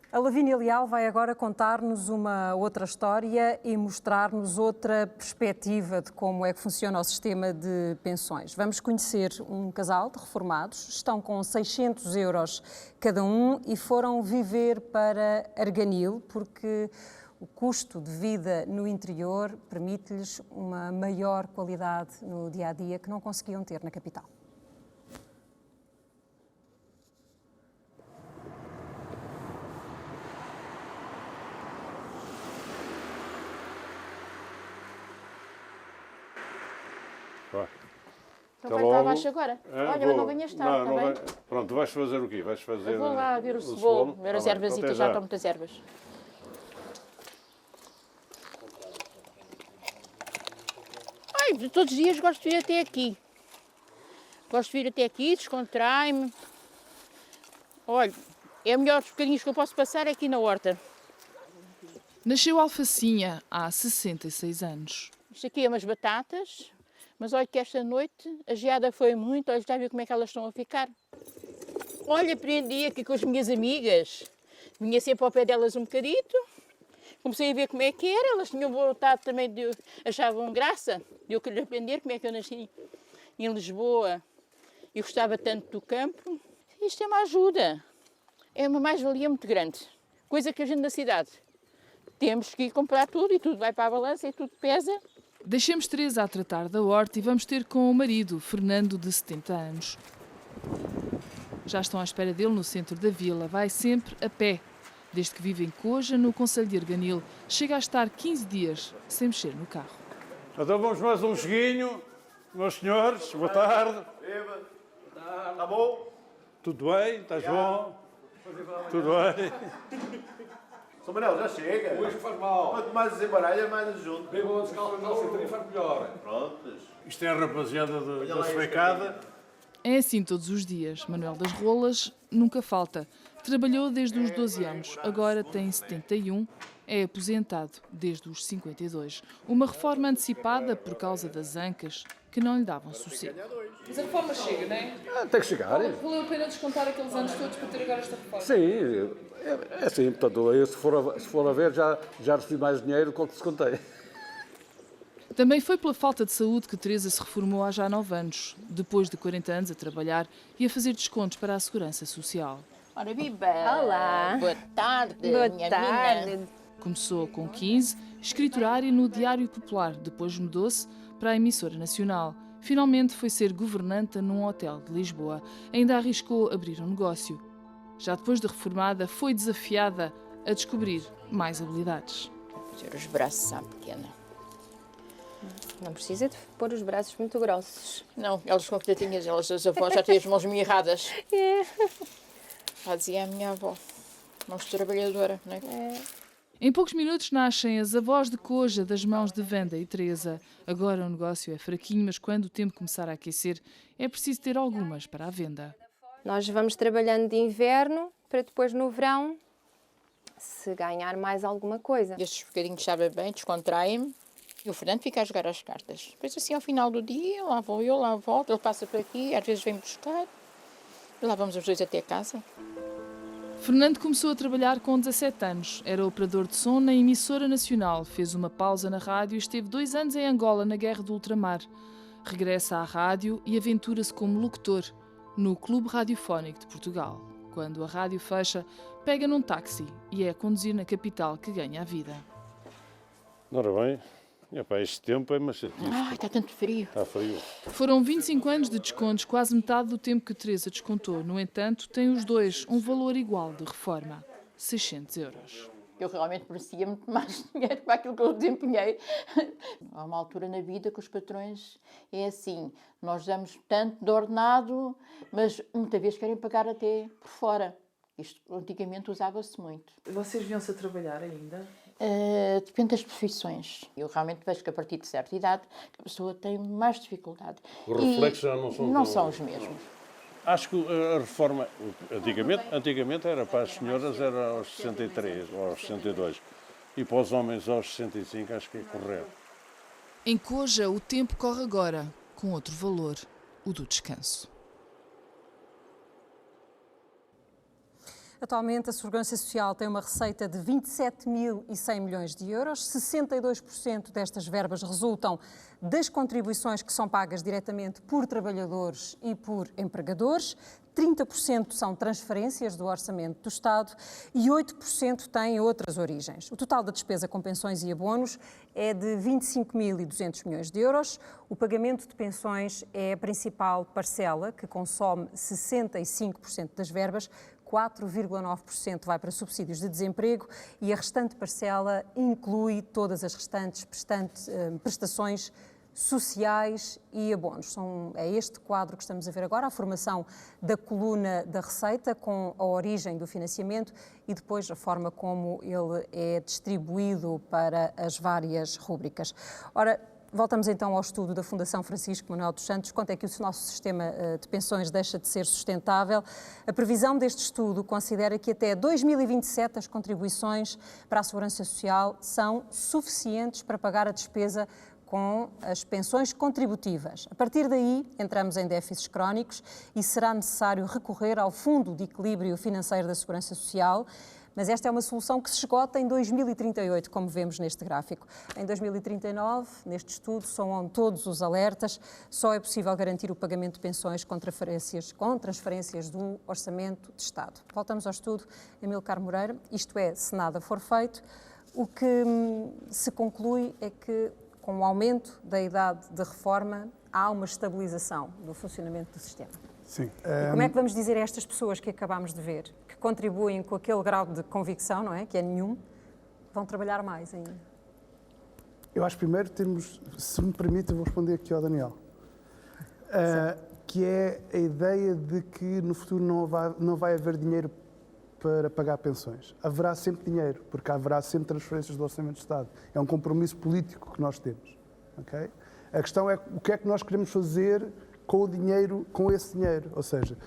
A Lavínia Leal vai agora contar-nos uma outra história e mostrar-nos outra perspectiva de como é que funciona o sistema de pensões. Vamos conhecer um casal de reformados, estão com 600 euros cada um e foram viver para Arganil, porque o custo de vida no interior permite-lhes uma maior qualidade no dia-a-dia que não conseguiam ter na capital. Então vai estar abaixo agora. Olha, mas não venhas tarde, não também. Pronto, vais fazer o quê? Vais fazer... Eu vou lá ver o cebolo, ver as ervasitas, já estão muitas ervas. Ai, todos os dias gosto de vir até aqui. Gosto de vir até aqui, descontrai-me. Olha, é o melhor bocadinhos que eu posso passar aqui na horta. Nasceu Alfacinha há 66 anos. Isto aqui é umas batatas. Mas olha que esta noite a geada foi muito, olha, já viu como é que elas estão a ficar? Olha, aprendi aqui com as minhas amigas, vinha sempre ao pé delas um bocadito, comecei a ver como é que era, elas tinham vontade também, achavam graça, de eu querer aprender como é que eu nasci em Lisboa e gostava tanto do campo. Isto é uma ajuda, é uma mais-valia muito grande, coisa que a gente na cidade temos que ir comprar tudo e tudo vai para a balança e tudo pesa. Deixemos Teresa a tratar da horta e vamos ter com o marido, Fernando, de 70 anos. Já estão à espera dele no centro da vila. Vai sempre a pé. Desde que vive em Coja, no concelho de Arganil, chega a estar 15 dias sem mexer no carro. Então vamos mais um joguinho, meus senhores. Boa tarde. Está bom? Tudo bem? Estás bom? Tudo bem? São Manuel, já chega. Hoje faz mal. Quanto mais desembaralha, mais junto. Bem bom, descalço, não se tarifa melhor. Prontos. Isto é a rapaziada da Suecada. É assim todos os dias. Manuel das Rolas nunca falta. Trabalhou desde os 12 anos, agora tem 71, é aposentado desde os 52. Uma reforma antecipada por causa das ancas que não lhe davam sossego. Mas a reforma chega, não é? Tem que chegar. Valeu a pena descontar aqueles anos todos para ter agora esta reforma? Sim, é assim, portanto, eu, se for a ver, já recebi mais dinheiro do que o que descontei. Também foi pela falta de saúde que Teresa se reformou há já 9 anos, depois de 40 anos a trabalhar e a fazer descontos para a Segurança Social. Ora, viva! Olá! Boa tarde, Boa minha tarde! menina. Começou com 15, escriturária no Diário Popular, depois mudou-se para a emissora nacional. Finalmente foi ser governanta num hotel de Lisboa. Ainda arriscou abrir um negócio. Já depois de reformada, foi desafiada a descobrir mais habilidades. Fazer os braços à pequena. Não precisa de pôr os braços muito grossos. Não, elas com coitadinhas, elas as avós já têm as mãos mirradas. É. Já dizia a minha avó, mãos trabalhadora, não é? Em poucos minutos nascem as avós de Coja das mãos de Wanda e Teresa. Agora o negócio é fraquinho, mas quando o tempo começar a aquecer, é preciso ter algumas para a venda. Nós vamos trabalhando de inverno para depois no verão se ganhar mais alguma coisa. Estes bocadinhos sabem bem, descontraem-me. E o Fernando fica a jogar as cartas. Depois assim ao final do dia, lá vou eu, lá volto, ele passa por aqui, às vezes vem buscar. E lá vamos os dois até casa. Fernando começou a trabalhar com 17 anos. Era operador de som na emissora nacional, fez uma pausa na rádio e esteve 2 anos em Angola na Guerra do Ultramar. Regressa à rádio e aventura-se como locutor no Clube Radiofónico de Portugal. Quando a rádio fecha, pega num táxi e é a conduzir na capital que ganha a vida. Ora bem, este tempo é uma chatice. Ai, está tanto frio. Está frio. Foram 25 anos de descontos, quase metade do tempo que Teresa descontou. No entanto, têm os dois um valor igual de reforma, 600 euros. Eu realmente merecia muito mais dinheiro para aquilo que eu desempenhei. Há uma altura na vida que os patrões é assim, nós damos tanto de ordenado, mas muitas vezes querem pagar até por fora. Isto antigamente usava-se muito. Vocês viam-se a trabalhar ainda? Depende das profissões. Eu realmente vejo que a partir de certa idade a pessoa tem mais dificuldade. Os reflexos já não são os mesmos. Acho que a reforma, antigamente era para as senhoras era aos 63 ou aos 62 e para os homens aos 65 acho que é correto. Em Coja, o tempo corre agora, com outro valor, o do descanso. Atualmente, a Segurança Social tem uma receita de 27.100 milhões de euros. 62% destas verbas resultam das contribuições que são pagas diretamente por trabalhadores e por empregadores. 30% são transferências do orçamento do Estado e 8% têm outras origens. O total da despesa com pensões e abonos é de 25.200 milhões de euros. O pagamento de pensões é a principal parcela, que consome 65% das verbas. 4,9% vai para subsídios de desemprego e a restante parcela inclui todas as restantes prestações sociais e abonos. É este quadro que estamos a ver agora, a formação da coluna da receita com a origem do financiamento e depois a forma como ele é distribuído para as várias rúbricas. Ora, voltamos então ao estudo da Fundação Francisco Manuel dos Santos. Quanto é que o nosso sistema de pensões deixa de ser sustentável? A previsão deste estudo considera que até 2027 as contribuições para a Segurança Social são suficientes para pagar a despesa com as pensões contributivas. A partir daí, entramos em déficits crónicos e será necessário recorrer ao Fundo de Equilíbrio Financeiro da Segurança Social, mas esta é uma solução que se esgota em 2038, como vemos neste gráfico. Em 2039, neste estudo, são todos os alertas, só é possível garantir o pagamento de pensões com transferências do Orçamento de Estado. Voltamos ao estudo, Amílcar Moreira, isto é, se nada for feito, o que se conclui é que com o aumento da idade de reforma, há uma estabilização do funcionamento do sistema. Sim. E como é que vamos dizer a estas pessoas que acabámos de ver, que contribuem com aquele grau de convicção, não é? Que é nenhum, vão trabalhar mais ainda? Eu acho que primeiro temos, se me permite, eu vou responder aqui ao Daniel, que é a ideia de que no futuro não vai haver dinheiro para pagar pensões. Haverá sempre dinheiro, porque haverá sempre transferências do Orçamento de Estado. É um compromisso político que nós temos. Okay? A questão é o que é que nós queremos fazer com o dinheiro, com esse dinheiro. Ou seja,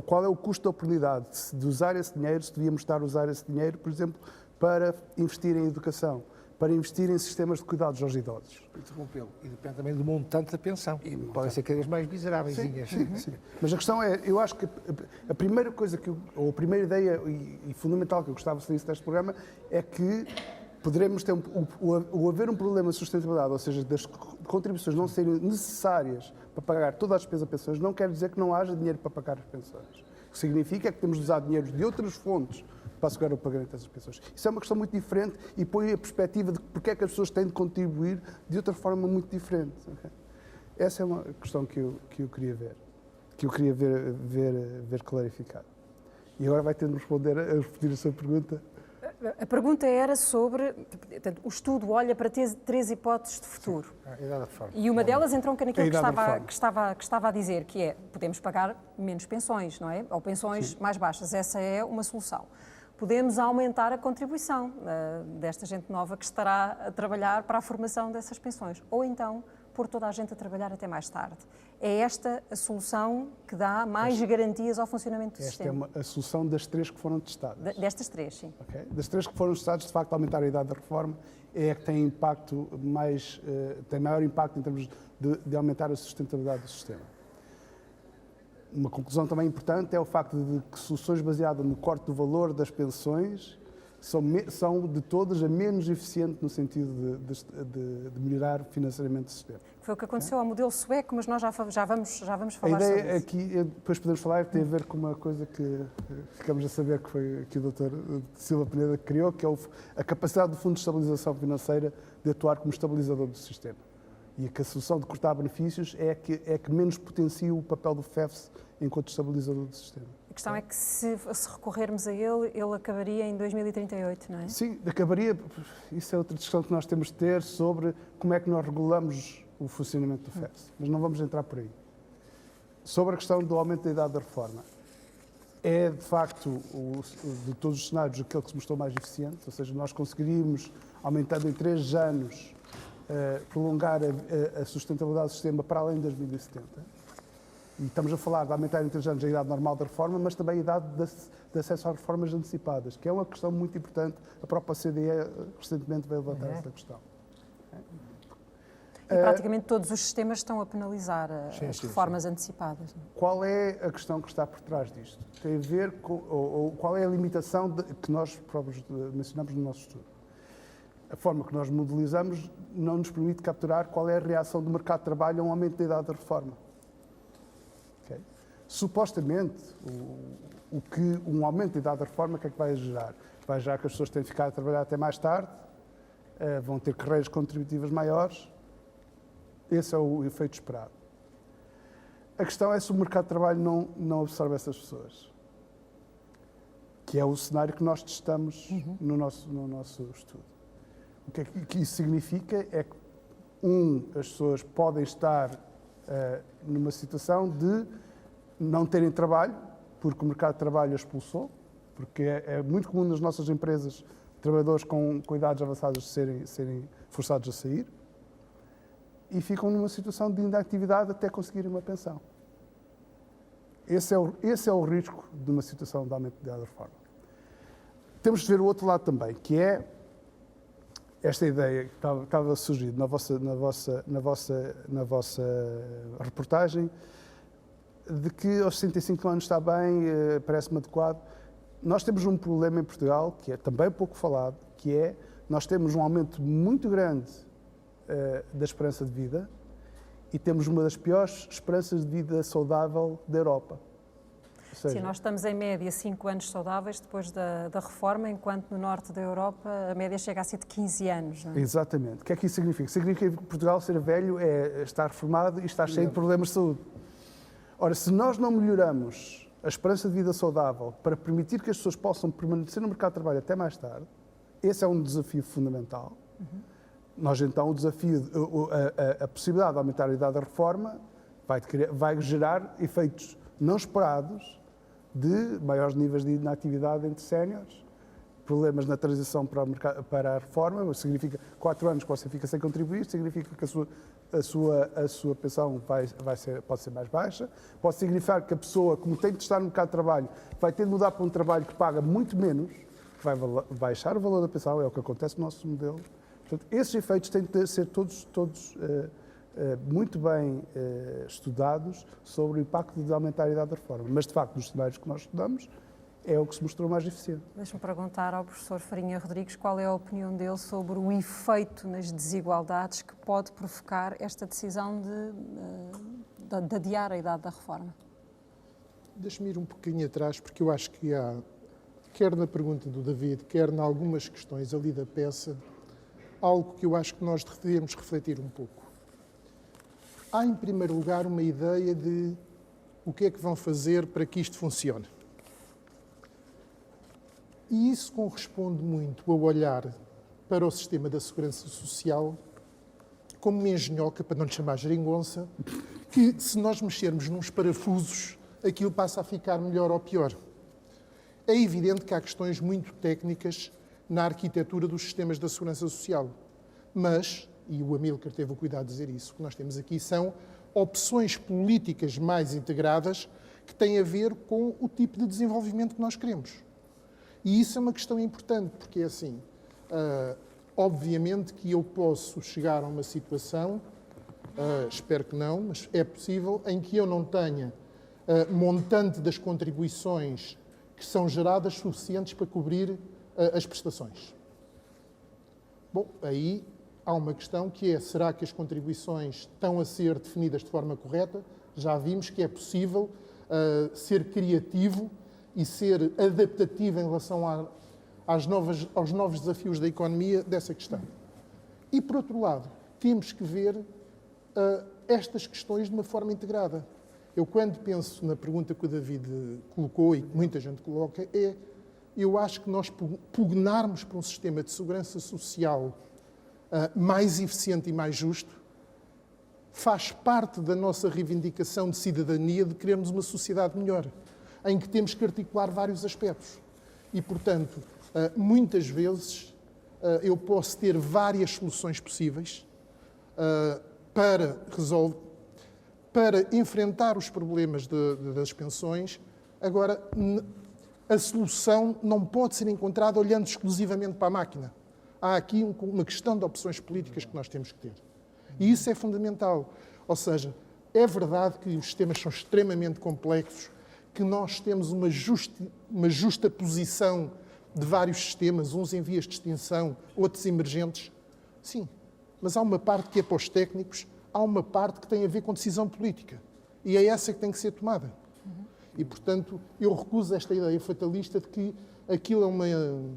qual é o custo da oportunidade de usar esse dinheiro, se devíamos estar a usar esse dinheiro, por exemplo, para investir em educação, para investir em sistemas de cuidados aos idosos. Interrompeu. E depende também do montante da pensão. Podem ser cada vez mais miseráveis. Sim. Mas a questão é, eu acho que a primeira coisa, ou a primeira ideia e fundamental que eu gostava de fazer neste programa é que poderemos ter haver um problema de sustentabilidade, ou seja, das contribuições não serem necessárias para pagar toda a despesa de pensões, não quer dizer que não haja dinheiro para pagar as pensões. O que significa é que temos de usar dinheiro de outras fontes para assegurar o pagamento dessas pensões. Isso é uma questão muito diferente e põe a perspectiva de porque é que as pessoas têm de contribuir de outra forma muito diferente. Okay? Essa é uma questão que eu queria ver, que eu queria ver clarificado. E agora vai ter de responder a sua pergunta. A pergunta era sobre, portanto, o estudo olha para três hipóteses de futuro. E uma delas entronca naquilo que estava a dizer, que é, podemos pagar menos pensões, não é? Ou pensões mais baixas. Essa é uma solução. Podemos aumentar a contribuição desta gente nova que estará a trabalhar para a formação dessas pensões. Ou então, pôr toda a gente a trabalhar até mais tarde. É esta a solução que dá mais garantias ao funcionamento do sistema? Esta é a solução das três que foram testadas. Destas três, sim. Okay. Das três que foram testadas, de facto, aumentar a idade da reforma é a que tem maior impacto em termos de aumentar a sustentabilidade do sistema. Uma conclusão também importante é o facto de que soluções baseadas no corte do valor das pensões são de todas a menos eficiente no sentido de melhorar financeiramente o sistema. Foi o que aconteceu ao modelo sueco, mas nós já vamos falar sobre isso. A ideia aqui, depois podemos falar, tem a ver com uma coisa que ficamos a saber que foi que o Dr. Silva Peneda criou, que é a capacidade do Fundo de Estabilização Financeira de atuar como estabilizador do sistema. E que a solução de cortar benefícios é que menos potencia o papel do FEFS enquanto estabilizador do sistema. A questão é que se recorrermos a ele acabaria em 2038, não é? Sim, acabaria. Isso é outra discussão que nós temos de ter sobre como é que nós regulamos o funcionamento do FEFS. Mas não vamos entrar por aí. Sobre a questão do aumento da idade da reforma. É, de facto, de todos os cenários, aquele que se mostrou mais eficiente, ou seja, nós conseguiríamos, aumentando em 3 anos, prolongar a sustentabilidade do sistema para além de 2070. E estamos a falar de aumentar em 3 anos a idade normal da reforma, mas também a idade de acesso às reformas antecipadas, que é uma questão muito importante. A própria CDE recentemente veio levantar essa questão. E praticamente todos os sistemas estão a penalizar as reformas antecipadas. Qual é a questão que está por trás disto? Tem a ver com ou qual é a limitação que nós próprios mencionamos no nosso estudo. A forma que nós modelizamos não nos permite capturar qual é a reação do mercado de trabalho a um aumento da idade da reforma. Okay? Supostamente, um aumento da idade da reforma, o que é que vai gerar? Vai gerar que as pessoas tenham de ficar a trabalhar até mais tarde, vão ter carreiras contributivas maiores. Esse é o efeito esperado. A questão é se o mercado de trabalho não absorve essas pessoas, que é o cenário que nós testamos no nosso estudo. O que é que isso significa é que, as pessoas podem estar numa situação de não terem trabalho, porque o mercado de trabalho as expulsou, porque é muito comum nas nossas empresas trabalhadores com idades avançadas serem forçados a sair, e ficam numa situação de inatividade até conseguirem uma pensão. Esse é o risco de uma situação de aumento da reforma. Temos de ver o outro lado também, que é esta ideia que estava a surgir na vossa reportagem, de que aos 65 anos está bem, parece-me adequado. Nós temos um problema em Portugal, que é também pouco falado, que é nós temos um aumento muito grande da esperança de vida e temos uma das piores esperanças de vida saudável da Europa. Ou seja, sim, nós estamos em média 5 anos saudáveis depois da reforma, enquanto no norte da Europa a média chega a ser de 15 anos. Não é? Exatamente. O que é que isso significa? Significa que Portugal ser velho é estar reformado e estar cheio de problemas de saúde. Ora, se nós não melhoramos a esperança de vida saudável para permitir que as pessoas possam permanecer no mercado de trabalho até mais tarde, esse é um desafio fundamental. Nós, então, o desafio, a possibilidade de aumentar a idade da reforma vai gerar efeitos não esperados de maiores níveis de inatividade entre séniores, problemas na transição para a reforma, significa 4 anos que você fica sem contribuir, significa que a sua pensão pode ser mais baixa, pode significar que a pessoa, como tem de estar no mercado de trabalho, vai ter de mudar para um trabalho que paga muito menos, que vai baixar o valor da pensão, é o que acontece no nosso modelo. Portanto, esses efeitos têm de ser todos muito bem estudados sobre o impacto de aumentar a idade da reforma. Mas, de facto, nos cenários que nós estudamos, é o que se mostrou mais eficiente. Deixa-me perguntar ao professor Farinha Rodrigues qual é a opinião dele sobre o efeito nas desigualdades que pode provocar esta decisão de adiar a idade da reforma. Deixe-me ir um pouquinho atrás, porque eu acho que há, quer na pergunta do David, quer em algumas questões ali da peça, algo que eu acho que nós devemos refletir um pouco. Há, em primeiro lugar, uma ideia de o que é que vão fazer para que isto funcione. E isso corresponde muito ao olhar para o sistema da segurança social como uma engenhoca, para não lhe chamar geringonça, que se nós mexermos nos parafusos, aquilo passa a ficar melhor ou pior. É evidente que há questões muito técnicas na arquitetura dos sistemas da segurança social. Mas, e o Amílcar teve o cuidado de dizer isso, o que nós temos aqui são opções políticas mais integradas que têm a ver com o tipo de desenvolvimento que nós queremos. E isso é uma questão importante, porque é assim, obviamente que eu posso chegar a uma situação, espero que não, mas é possível, em que eu não tenha montante das contribuições que são geradas suficientes para cobrir as prestações. Bom, aí há uma questão que é, será que as contribuições estão a ser definidas de forma correta? Já vimos que é possível ser criativo e ser adaptativo em relação aos novos desafios da economia dessa questão. E, por outro lado, temos que ver estas questões de uma forma integrada. Eu, quando penso na pergunta que o David colocou e que muita gente coloca, eu acho que nós pugnarmos por um sistema de segurança social mais eficiente e mais justo faz parte da nossa reivindicação de cidadania de querermos uma sociedade melhor, em que temos que articular vários aspectos. E, portanto, muitas vezes eu posso ter várias soluções possíveis para enfrentar os problemas das pensões. Agora, a solução não pode ser encontrada olhando exclusivamente para a máquina. Há aqui uma questão de opções políticas que nós temos que ter. E isso é fundamental. Ou seja, é verdade que os sistemas são extremamente complexos, que nós temos uma justa posição de vários sistemas, uns em vias de extinção, outros emergentes. Sim, mas há uma parte que é para os técnicos, há uma parte que tem a ver com decisão política. E é essa que tem que ser tomada. E, portanto, eu recuso esta ideia fatalista de que aquilo é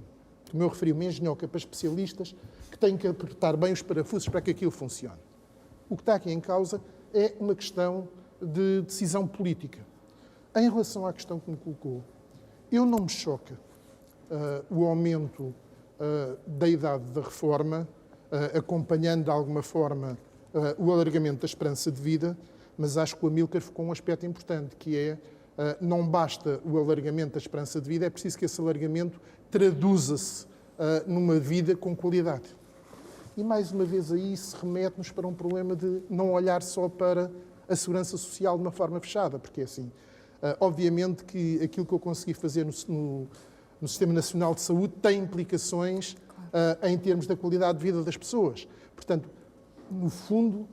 como eu referi, uma engenhoca para especialistas que têm que apertar bem os parafusos para que aquilo funcione. O que está aqui em causa é uma questão de decisão política. Em relação à questão que me colocou, eu não me choca o aumento da idade da reforma, acompanhando de alguma forma o alargamento da esperança de vida, mas acho que o Amílcar focou um aspecto importante, que é não basta o alargamento da esperança de vida, é preciso que esse alargamento traduza-se numa vida com qualidade. E, mais uma vez, aí se remete-nos para um problema de não olhar só para a segurança social de uma forma fechada, porque, assim, obviamente que aquilo que eu consegui fazer no Sistema Nacional de Saúde tem implicações em termos da qualidade de vida das pessoas. Portanto, no fundo,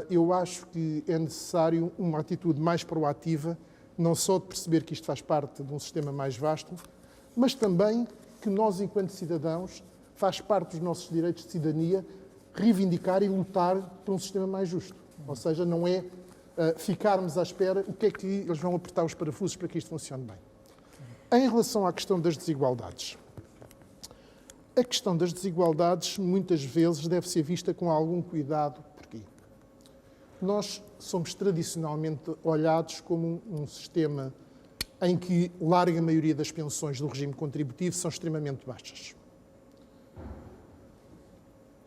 eu acho que é necessário uma atitude mais proativa, não só de perceber que isto faz parte de um sistema mais vasto, mas também que nós, enquanto cidadãos, faz parte dos nossos direitos de cidadania reivindicar e lutar por um sistema mais justo. Ou seja, não é ficarmos à espera o que é que eles vão apertar os parafusos para que isto funcione bem. Em relação à questão das desigualdades, a questão das desigualdades muitas vezes deve ser vista com algum cuidado. Porquê? Nós somos tradicionalmente olhados como um sistema em que larga maioria das pensões do regime contributivo são extremamente baixas.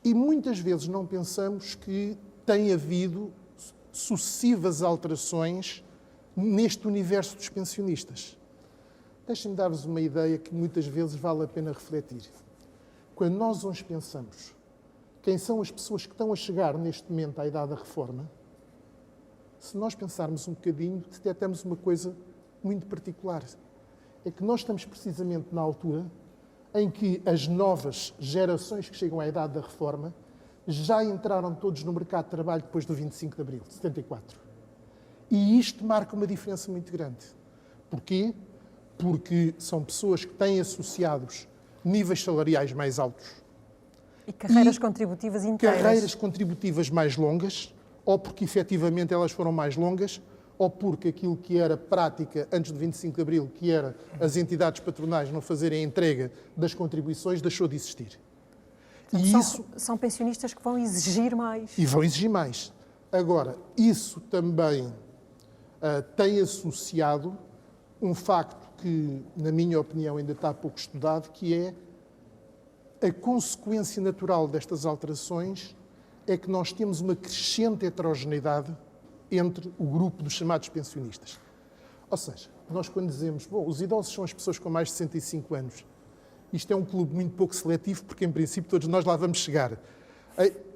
E muitas vezes não pensamos que tem havido sucessivas alterações neste universo dos pensionistas. Deixem-me dar-vos uma ideia que muitas vezes vale a pena refletir. Quando nós hoje pensamos quem são as pessoas que estão a chegar neste momento à idade da reforma, se nós pensarmos um bocadinho, detectamos uma coisa muito particular. É que nós estamos precisamente na altura em que as novas gerações que chegam à idade da reforma já entraram todos no mercado de trabalho depois do 25 de abril de 74. E isto marca uma diferença muito grande. Porquê? Porque são pessoas que têm associados níveis salariais mais altos. E carreiras contributivas inteiras. Carreiras contributivas mais longas, ou porque efetivamente elas foram mais longas, ou porque aquilo que era prática antes do 25 de abril, que era as entidades patronais não fazerem a entrega das contribuições, deixou de existir. Então, são pensionistas que vão exigir mais. E vão exigir mais. Agora, isso também tem associado um facto que, na minha opinião, ainda está pouco estudado, que é a consequência natural destas alterações é que nós temos uma crescente heterogeneidade entre o grupo dos chamados pensionistas. Ou seja, nós quando dizemos, bom, os idosos são as pessoas com mais de 65 anos, isto é um clube muito pouco seletivo, porque em princípio todos nós lá vamos chegar.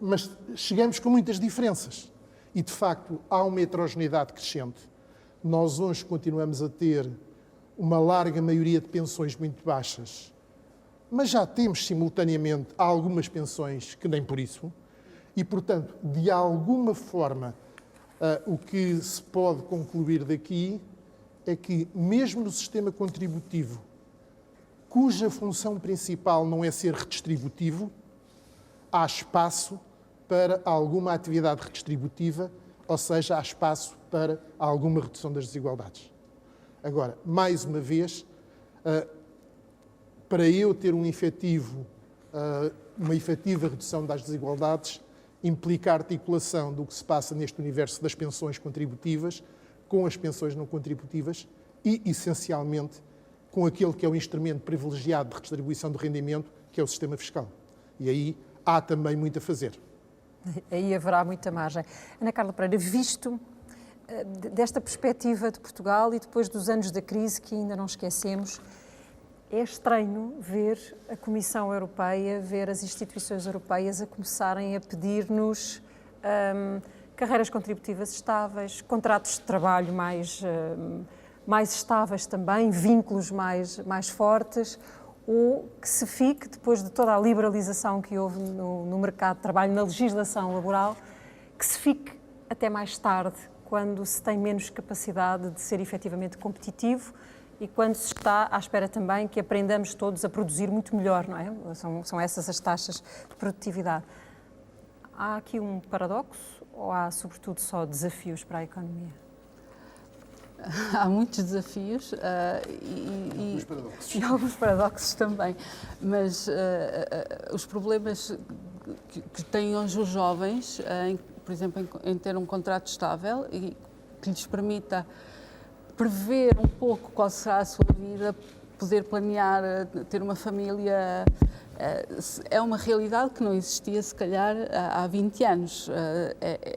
Mas chegamos com muitas diferenças. E de facto há uma heterogeneidade crescente. Nós hoje continuamos a ter uma larga maioria de pensões muito baixas, mas já temos simultaneamente algumas pensões que nem por isso. E portanto, de alguma forma, o que se pode concluir daqui é que, mesmo no sistema contributivo, cuja função principal não é ser redistributivo, há espaço para alguma atividade redistributiva, ou seja, há espaço para alguma redução das desigualdades. Agora, mais uma vez, para eu ter uma efetiva redução das desigualdades, implica a articulação do que se passa neste universo das pensões contributivas com as pensões não contributivas e, essencialmente, com aquele que é o instrumento privilegiado de redistribuição do rendimento, que é o sistema fiscal. E aí há também muito a fazer. Aí haverá muita margem. Ana Carla Pereira, visto desta perspectiva de Portugal e depois dos anos da crise que ainda não esquecemos, é estranho ver a Comissão Europeia, ver as instituições europeias a começarem a pedir-nos carreiras contributivas estáveis, contratos de trabalho mais estáveis também, vínculos mais fortes, ou que se fique, depois de toda a liberalização que houve no mercado de trabalho, na legislação laboral, que se fique até mais tarde, quando se tem menos capacidade de ser efetivamente competitivo e quando se está à espera também que aprendamos todos a produzir muito melhor, não é? São essas as taxas de produtividade. Há aqui um paradoxo ou há, sobretudo, só desafios para a economia? Há muitos desafios e alguns paradoxos também, mas os problemas que têm hoje os jovens, por exemplo, em ter um contrato estável e que lhes permita prever um pouco qual será a sua vida, poder planear, ter uma família, é uma realidade que não existia, se calhar, há 20 anos.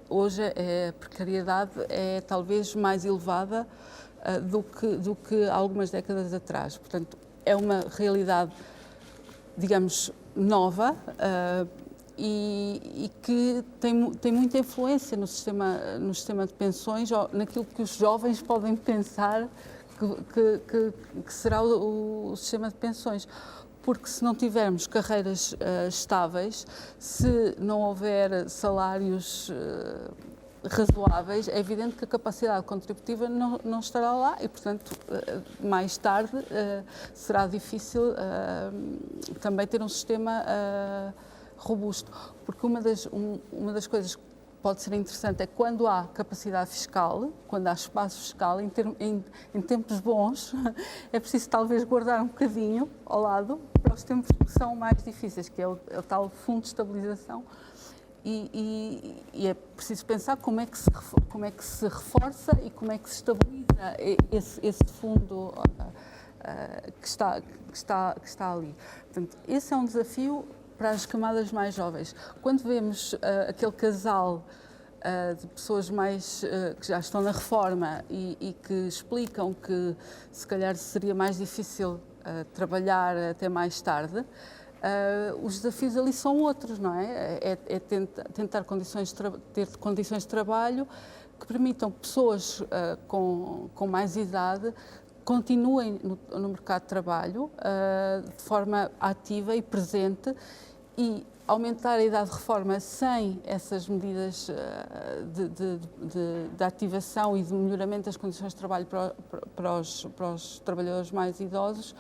Hoje a precariedade é talvez mais elevada do que há algumas décadas atrás. Portanto, é uma realidade, digamos, nova e que tem muita influência no sistema de pensões, ou naquilo que os jovens podem pensar que será o sistema de pensões. Porque se não tivermos carreiras estáveis, se não houver salários razoáveis, é evidente que a capacidade contributiva não estará lá e, portanto, mais tarde será difícil também ter um sistema robusto. Porque uma das coisas que pode ser interessante é quando há capacidade fiscal, quando há espaço fiscal, em tempos bons, é preciso talvez guardar um bocadinho ao lado para os tempos que são mais difíceis, que é o tal fundo de estabilização. E é preciso pensar como é que se reforça e como é que se estabiliza esse fundo que está ali. Portanto, esse é um desafio para as camadas mais jovens. Quando vemos aquele casal de pessoas que já estão na reforma e que explicam que se calhar seria mais difícil trabalhar até mais tarde, os desafios ali são outros, não é? É tentar ter condições de trabalho que permitam que pessoas com mais idade continuem no mercado de trabalho de forma ativa e presente e aumentar a idade de reforma sem essas medidas de ativação e de melhoramento das condições de trabalho para os trabalhadores mais idosos,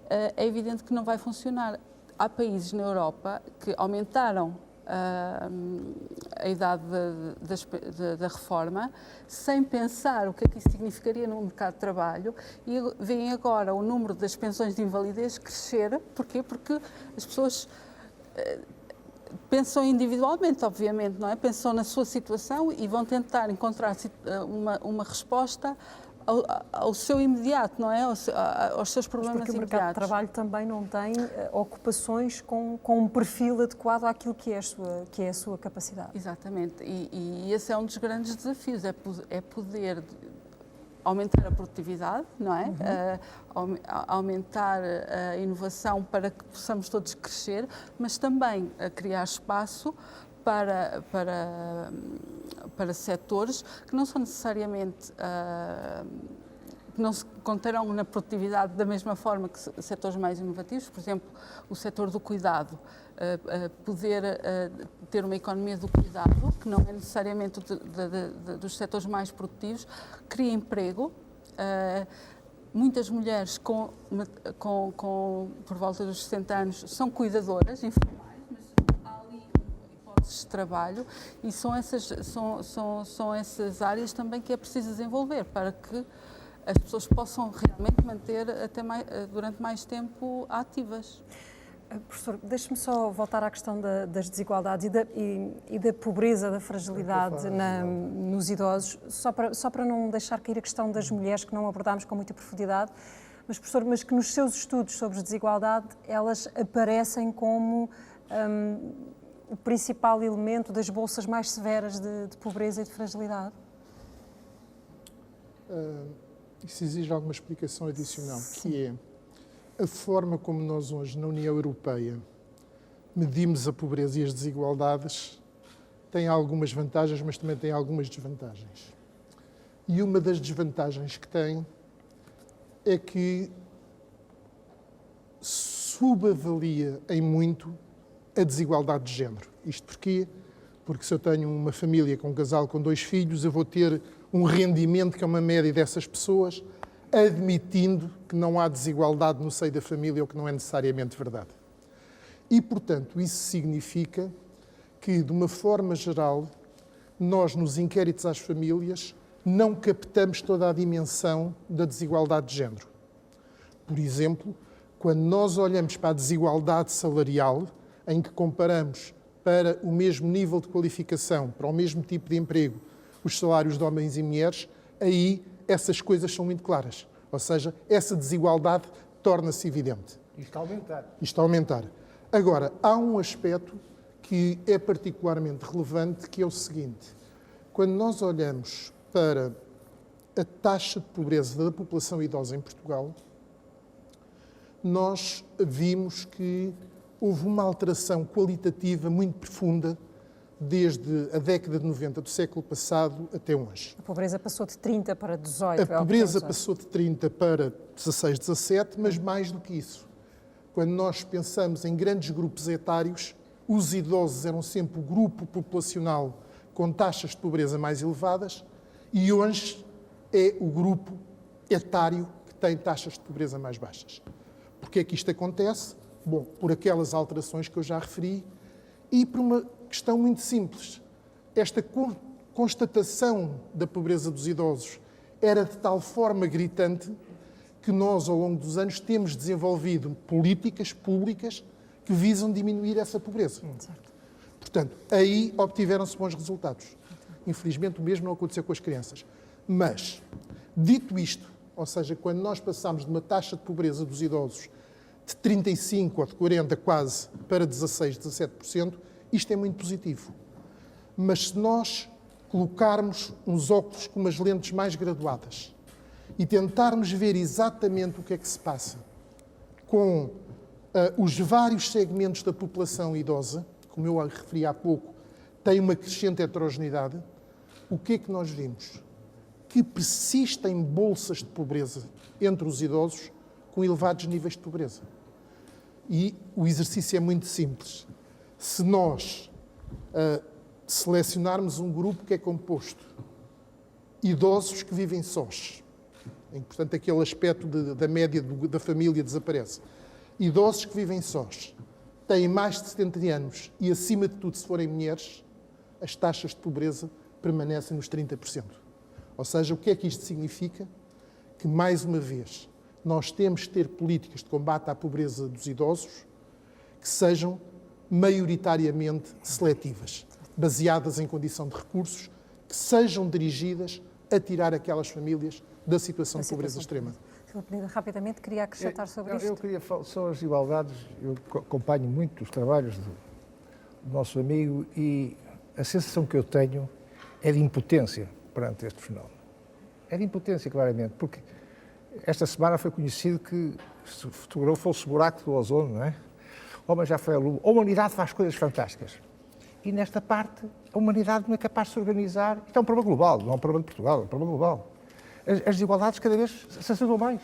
é evidente que não vai funcionar. Há países na Europa que aumentaram a idade da reforma sem pensar o que é que isso significaria no mercado de trabalho e veem agora o número das pensões de invalidez crescer. Porquê? Porque as pessoas pensam individualmente, obviamente, não é? Pensam na sua situação e vão tentar encontrar uma resposta ao seu imediato, não é? Aos seus problemas imediatos. Porque o mercado de trabalho também não tem ocupações com um perfil adequado àquilo que é a sua capacidade. Exatamente. E esse é um dos grandes desafios, é poder aumentar a produtividade, não é? Aumentar a inovação para que possamos todos crescer, mas também criar espaço para setores que não são necessariamente, que não se contarão na produtividade da mesma forma que setores mais inovativos, por exemplo, o setor do cuidado, poder ter uma economia do cuidado, que não é necessariamente dos setores mais produtivos, cria emprego, Muitas mulheres por volta dos 60 anos são cuidadoras informais, mas há ali hipóteses de trabalho e são essas áreas também que é preciso desenvolver para que as pessoas possam realmente manter durante mais tempo ativas. Professor, deixe-me só voltar à questão das desigualdades e da pobreza, da fragilidade nos idosos, só para não deixar cair a questão das mulheres, que não abordámos com muita profundidade, mas, professor, mas que nos seus estudos sobre desigualdade, elas aparecem como o principal elemento das bolsas mais severas de pobreza e de fragilidade? Isso exige alguma explicação adicional, que é a forma como nós hoje, na União Europeia, medimos a pobreza e as desigualdades tem algumas vantagens, mas também tem algumas desvantagens. E uma das desvantagens que tem é que subavalia em muito a desigualdade de género. Isto porquê? Porque se eu tenho uma família com um casal com 2 filhos, eu vou ter um rendimento que é uma média dessas pessoas, admitindo que não há desigualdade no seio da família, o que não é necessariamente verdade. E, portanto, isso significa que, de uma forma geral, nós, nos inquéritos às famílias, não captamos toda a dimensão da desigualdade de género. Por exemplo, quando nós olhamos para a desigualdade salarial, em que comparamos para o mesmo nível de qualificação, para o mesmo tipo de emprego, os salários de homens e mulheres, aí essas coisas são muito claras. Ou seja, essa desigualdade torna-se evidente. Isto a aumentar. Isto a aumentar. Agora, há um aspecto que é particularmente relevante, que é o seguinte. Quando nós olhamos para a taxa de pobreza da população idosa em Portugal, nós vimos que houve uma alteração qualitativa muito profunda desde a década de 90 do século passado até hoje. A pobreza passou de 30 para 18. A pobreza passou de 30 para 16, 17, mas mais do que isso. Quando nós pensamos em grandes grupos etários, os idosos eram sempre o grupo populacional com taxas de pobreza mais elevadas e hoje é o grupo etário que tem taxas de pobreza mais baixas. Porquê é que isto acontece? Bom, por aquelas alterações que eu já referi e por uma questão muito simples. Esta constatação da pobreza dos idosos era de tal forma gritante que nós, ao longo dos anos, temos desenvolvido políticas públicas que visam diminuir essa pobreza. Certo. Portanto, aí obtiveram-se bons resultados. Infelizmente, o mesmo não aconteceu com as crianças. Mas, dito isto, ou seja, quando nós passamos de uma taxa de pobreza dos idosos de 35% ou de 40% quase para 16%, 17%, isto é muito positivo. Mas se nós colocarmos uns óculos com umas lentes mais graduadas e tentarmos ver exatamente o que é que se passa com os vários segmentos da população idosa, como eu referi há pouco, tem uma crescente heterogeneidade, o que é que nós vimos? Que persistem bolsas de pobreza entre os idosos com elevados níveis de pobreza. E o exercício é muito simples. Se nós selecionarmos um grupo que é composto idosos que vivem sós, e, portanto, aquele aspecto da média da família desaparece. Idosos que vivem sós, têm mais de 70 anos e, acima de tudo, se forem mulheres, as taxas de pobreza permanecem nos 30%. Ou seja, o que é que isto significa? Que, mais uma vez, nós temos que ter políticas de combate à pobreza dos idosos que sejam maioritariamente seletivas, baseadas em condição de recursos, que sejam dirigidas a tirar aquelas famílias da situação de pobreza extrema. Rapidamente, queria acrescentar sobre isto. Eu queria falar sobre as desigualdades. Eu acompanho muito os trabalhos do nosso amigo e a sensação que eu tenho é de impotência perante este fenómeno. É de impotência, claramente, porque esta semana foi conhecido que se fotografou-se o buraco do ozono, não é? O homem já foi à Lua. A humanidade faz coisas fantásticas. E nesta parte, a humanidade não é capaz de se organizar. Isto é um problema global, não é um problema de Portugal, é um problema global. As desigualdades cada vez se acentuam mais.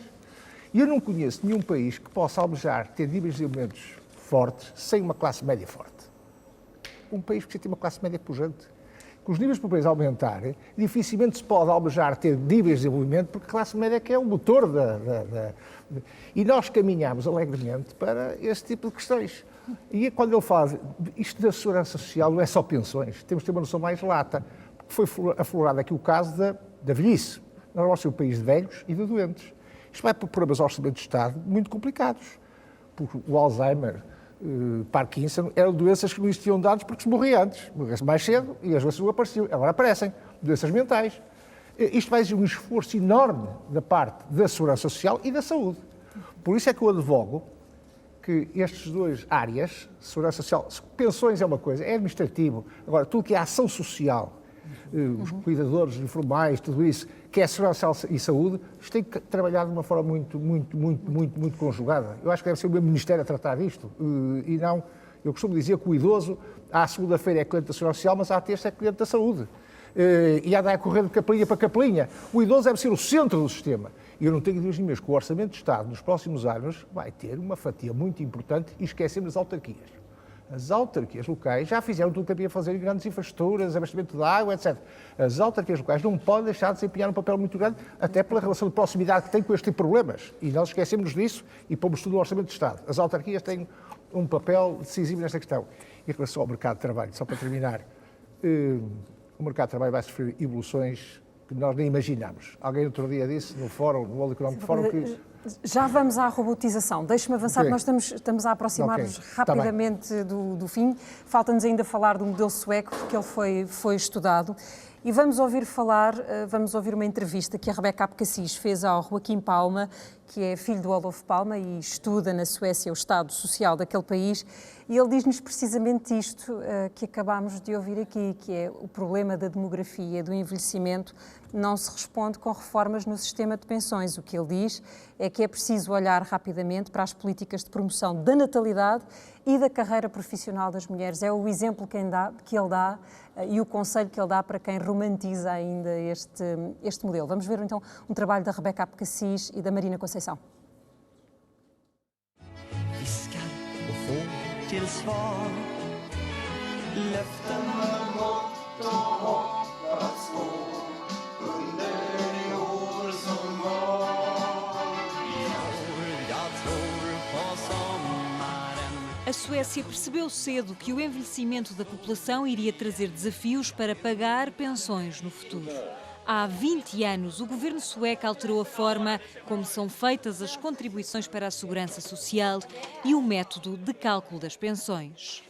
E eu não conheço nenhum país que possa almejar ter níveis de elementos fortes sem uma classe média forte. Um país precisa ter uma classe média pujante. Com os níveis de pobreza aumentarem, dificilmente se pode almejar ter níveis de desenvolvimento, porque a classe média é que é o motor E nós caminhamos alegremente para esse tipo de questões. E quando ele fala, isto da segurança social não é só pensões, temos de ter uma noção mais lata, porque foi aflorado aqui o caso da velhice. Nós vamos ser um país de velhos e de doentes. Isto vai por problemas ao orçamento de Estado muito complicados, porque o Alzheimer, Parkinson, eram doenças que não existiam de antes porque se morria antes. Morria-se mais cedo e as doenças não apareciam. Agora aparecem. Doenças mentais. Isto vai exigir um esforço enorme da parte da segurança social e da saúde. Por isso é que eu advogo que estas duas áreas, segurança social, pensões é uma coisa, é administrativo. Agora, tudo que é ação social, os cuidadores informais, tudo isso, que é segurança social e saúde, isto tem que trabalhar de uma forma muito conjugada. Eu acho que deve ser o meu Ministério a tratar disto. E não, eu costumo dizer que o idoso, à segunda-feira é cliente da segurança social, mas à terça é cliente da saúde. E anda a correr de capelinha para capelinha. O idoso deve ser o centro do sistema. E eu não tenho dúvidas nenhumas que o Orçamento de Estado, nos próximos anos, vai ter uma fatia muito importante e esquecemos as autarquias. As autarquias locais já fizeram tudo o que havia a fazer em grandes infraestruturas, abastecimento de água, etc. As autarquias locais não podem deixar de desempenhar um papel muito grande, até pela relação de proximidade que têm com este tipo de problemas. E nós esquecemos disso e pomos tudo no Orçamento de Estado. As autarquias têm um papel decisivo nesta questão. Em relação ao mercado de trabalho, só para terminar, o mercado de trabalho vai sofrer evoluções que nós nem imaginamos. Alguém outro dia disse no fórum, no World Economic Forum, que... Já vamos à robotização. Deixe-me avançar, okay. Nós estamos a aproximar-nos rapidamente do fim. Falta-nos ainda falar do modelo sueco, porque ele foi estudado. E vamos ouvir uma entrevista que a Rebeca Abcacis fez ao Joaquim Palma, que é filho do Olof Palma e estuda na Suécia o estado social daquele país. E ele diz-nos precisamente isto que acabámos de ouvir aqui, que é o problema da demografia, do envelhecimento, não se responde com reformas no sistema de pensões. O que ele diz é que é preciso olhar rapidamente para as políticas de promoção da natalidade e da carreira profissional das mulheres. É o exemplo que ele dá e o conselho que ele dá para quem romantiza ainda este modelo. Vamos ver então um trabalho da Rebeca Abcacis e da Marina Conceição. A Suécia percebeu cedo que o envelhecimento da população iria trazer desafios para pagar pensões no futuro. Há 20 anos, o governo sueco alterou a forma como são feitas as contribuições para a segurança social e o método de cálculo das pensões.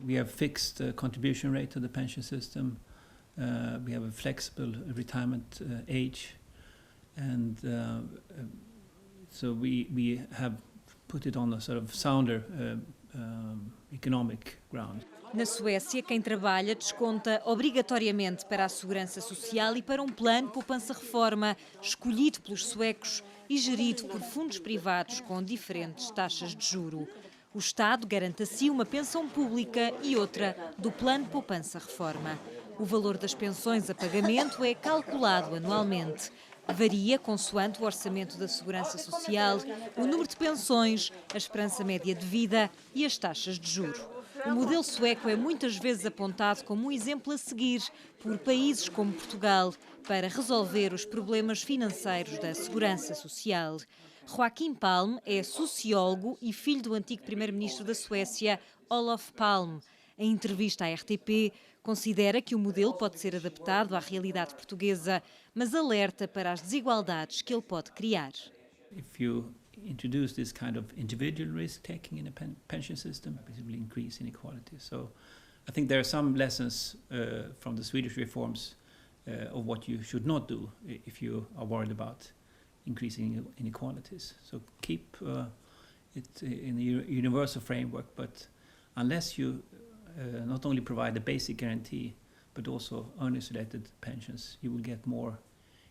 We have fixed contribution rate to the pension system. We have a flexible retirement age, and so we have put it on a sort of sounder economic ground. Na Suécia, quem trabalha desconta obrigatoriamente para a segurança social e para um plano poupança-reforma escolhido pelos suecos e gerido por fundos privados com diferentes taxas de juro. O Estado garante assim uma pensão pública e outra do plano poupança-reforma. O valor das pensões a pagamento é calculado anualmente. Varia consoante o orçamento da Segurança Social, o número de pensões, a esperança média de vida e as taxas de juro. O modelo sueco é muitas vezes apontado como um exemplo a seguir por países como Portugal para resolver os problemas financeiros da Segurança Social. Joaquim Palme é sociólogo e filho do antigo primeiro-ministro da Suécia, Olof Palme. Em entrevista à RTP, considera que o modelo pode ser adaptado à realidade portuguesa, mas alerta para as desigualdades que ele pode criar. If you introduce this kind of individual risk-taking in a pension system, it will increase inequality. So I think there are some lessons from the Swedish reforms of what you should not do if you are worried about increasing inequalities. So keep it in a universal framework, but unless you not only provide a basic guarantee, but also earnings-related pensions, you will get more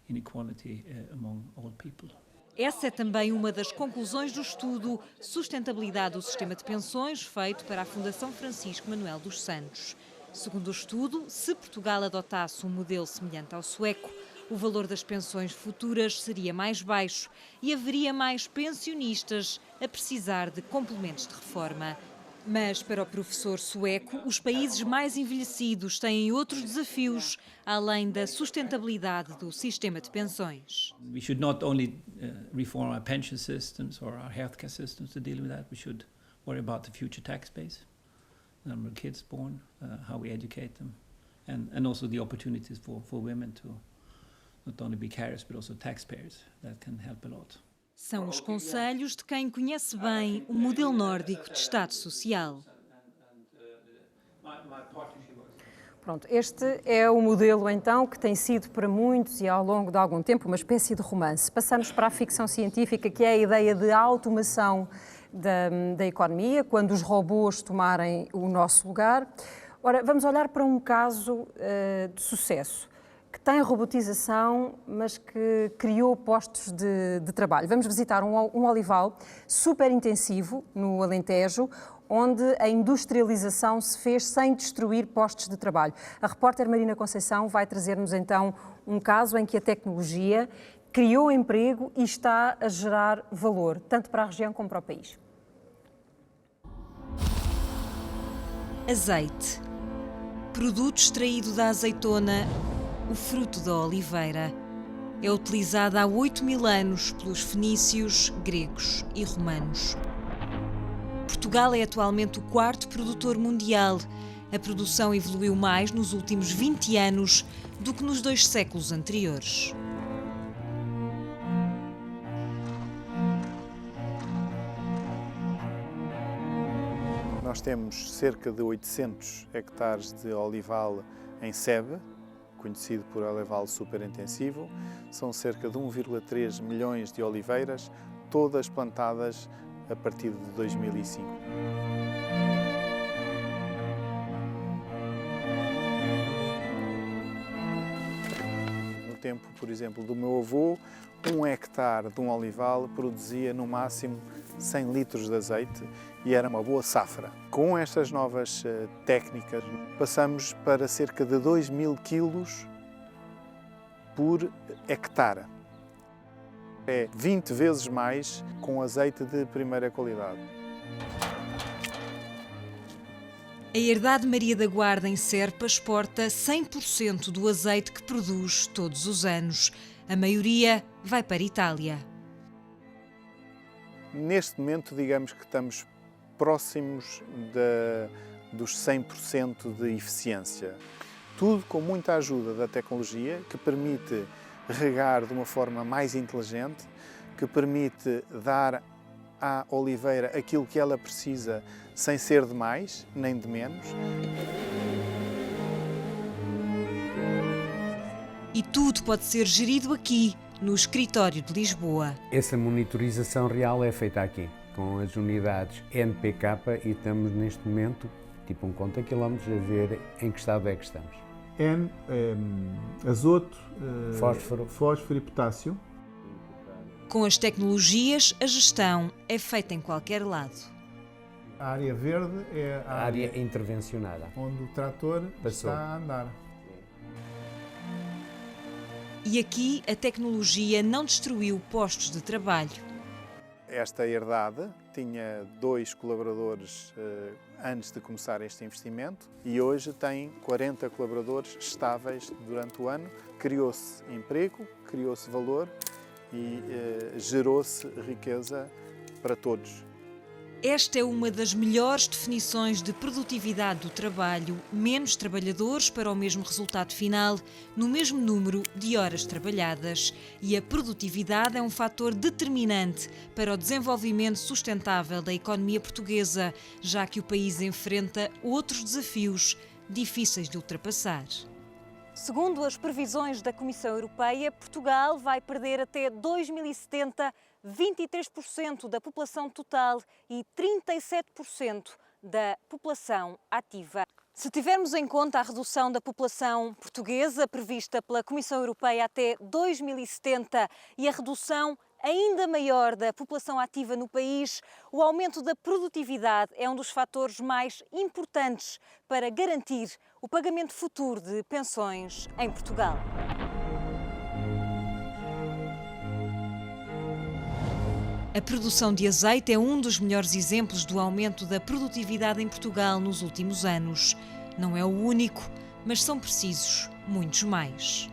inequality among old people. Essa é também uma das conclusões do estudo Sustentabilidade do Sistema de Pensões, feito para a Fundação Francisco Manuel dos Santos. Segundo o estudo, se Portugal adotasse um modelo semelhante ao sueco, o valor das pensões futuras seria mais baixo e haveria mais pensionistas a precisar de complementos de reforma. Mas, para o professor sueco, os países mais envelhecidos têm outros desafios, além da sustentabilidade do sistema de pensões. We should not only reform our pension systems or our healthcare systems to deal with that. We should worry about the future tax base, the number of kids born, how we educate them, and also the opportunities for women to not only be carers but also taxpayers. That can help a lot. São os conselhos de quem conhece bem o modelo nórdico de Estado Social. Pronto, este é o modelo, então, que tem sido para muitos e ao longo de algum tempo uma espécie de romance. Passamos para a ficção científica, que é a ideia de automação da economia, quando os robôs tomarem o nosso lugar. Ora, vamos olhar para um caso de sucesso, que tem robotização, mas que criou postos de trabalho. Vamos visitar um olival super intensivo no Alentejo, onde a industrialização se fez sem destruir postos de trabalho. A repórter Marina Conceição vai trazer-nos então um caso em que a tecnologia criou emprego e está a gerar valor, tanto para a região como para o país. Azeite. Produto extraído da azeitona, o fruto da oliveira. É utilizado há 8.000 anos pelos fenícios, gregos e romanos. Portugal é atualmente o quarto produtor mundial. A produção evoluiu mais nos últimos 20 anos do que nos 2 séculos anteriores. Nós temos cerca de 800 hectares de olival em Sebe, conhecido por olival superintensivo. São cerca de 1,3 milhões de oliveiras, todas plantadas a partir de 2005. No tempo, por exemplo, do meu avô, 1 hectare de um olival produzia no máximo 100 litros de azeite e era uma boa safra. Com estas novas técnicas, passamos para cerca de 2.000 quilos por hectare. É 20 vezes mais com azeite de primeira qualidade. A Herdade Maria da Guarda, em Serpa, exporta 100% do azeite que produz todos os anos. A maioria vai para a Itália. Neste momento, digamos que estamos próximos dos 100% de eficiência. Tudo com muita ajuda da tecnologia, que permite regar de uma forma mais inteligente, que permite dar à oliveira aquilo que ela precisa sem ser de mais nem de menos. E tudo pode ser gerido aqui, no escritório de Lisboa. Essa monitorização real é feita aqui, com as unidades NPK, e estamos neste momento, tipo um conta-quilómetros, a ver em que estado é que estamos. N, azoto, fósforo e potássio. Com as tecnologias, a gestão é feita em qualquer lado. A área verde é a área intervencionada, onde o trator está a andar. E aqui a tecnologia não destruiu postos de trabalho. Esta herdade tinha 2 colaboradores antes de começar este investimento e hoje tem 40 colaboradores estáveis durante o ano. Criou-se emprego, criou-se valor e gerou-se riqueza para todos. Esta é uma das melhores definições de produtividade do trabalho. Menos trabalhadores para o mesmo resultado final, no mesmo número de horas trabalhadas. E a produtividade é um fator determinante para o desenvolvimento sustentável da economia portuguesa, já que o país enfrenta outros desafios difíceis de ultrapassar. Segundo as previsões da Comissão Europeia, Portugal vai perder até 2070 23% da população total e 37% da população ativa. Se tivermos em conta a redução da população portuguesa prevista pela Comissão Europeia até 2070 e a redução ainda maior da população ativa no país, o aumento da produtividade é um dos fatores mais importantes para garantir o pagamento futuro de pensões em Portugal. A produção de azeite é um dos melhores exemplos do aumento da produtividade em Portugal nos últimos anos. Não é o único, mas são precisos muitos mais.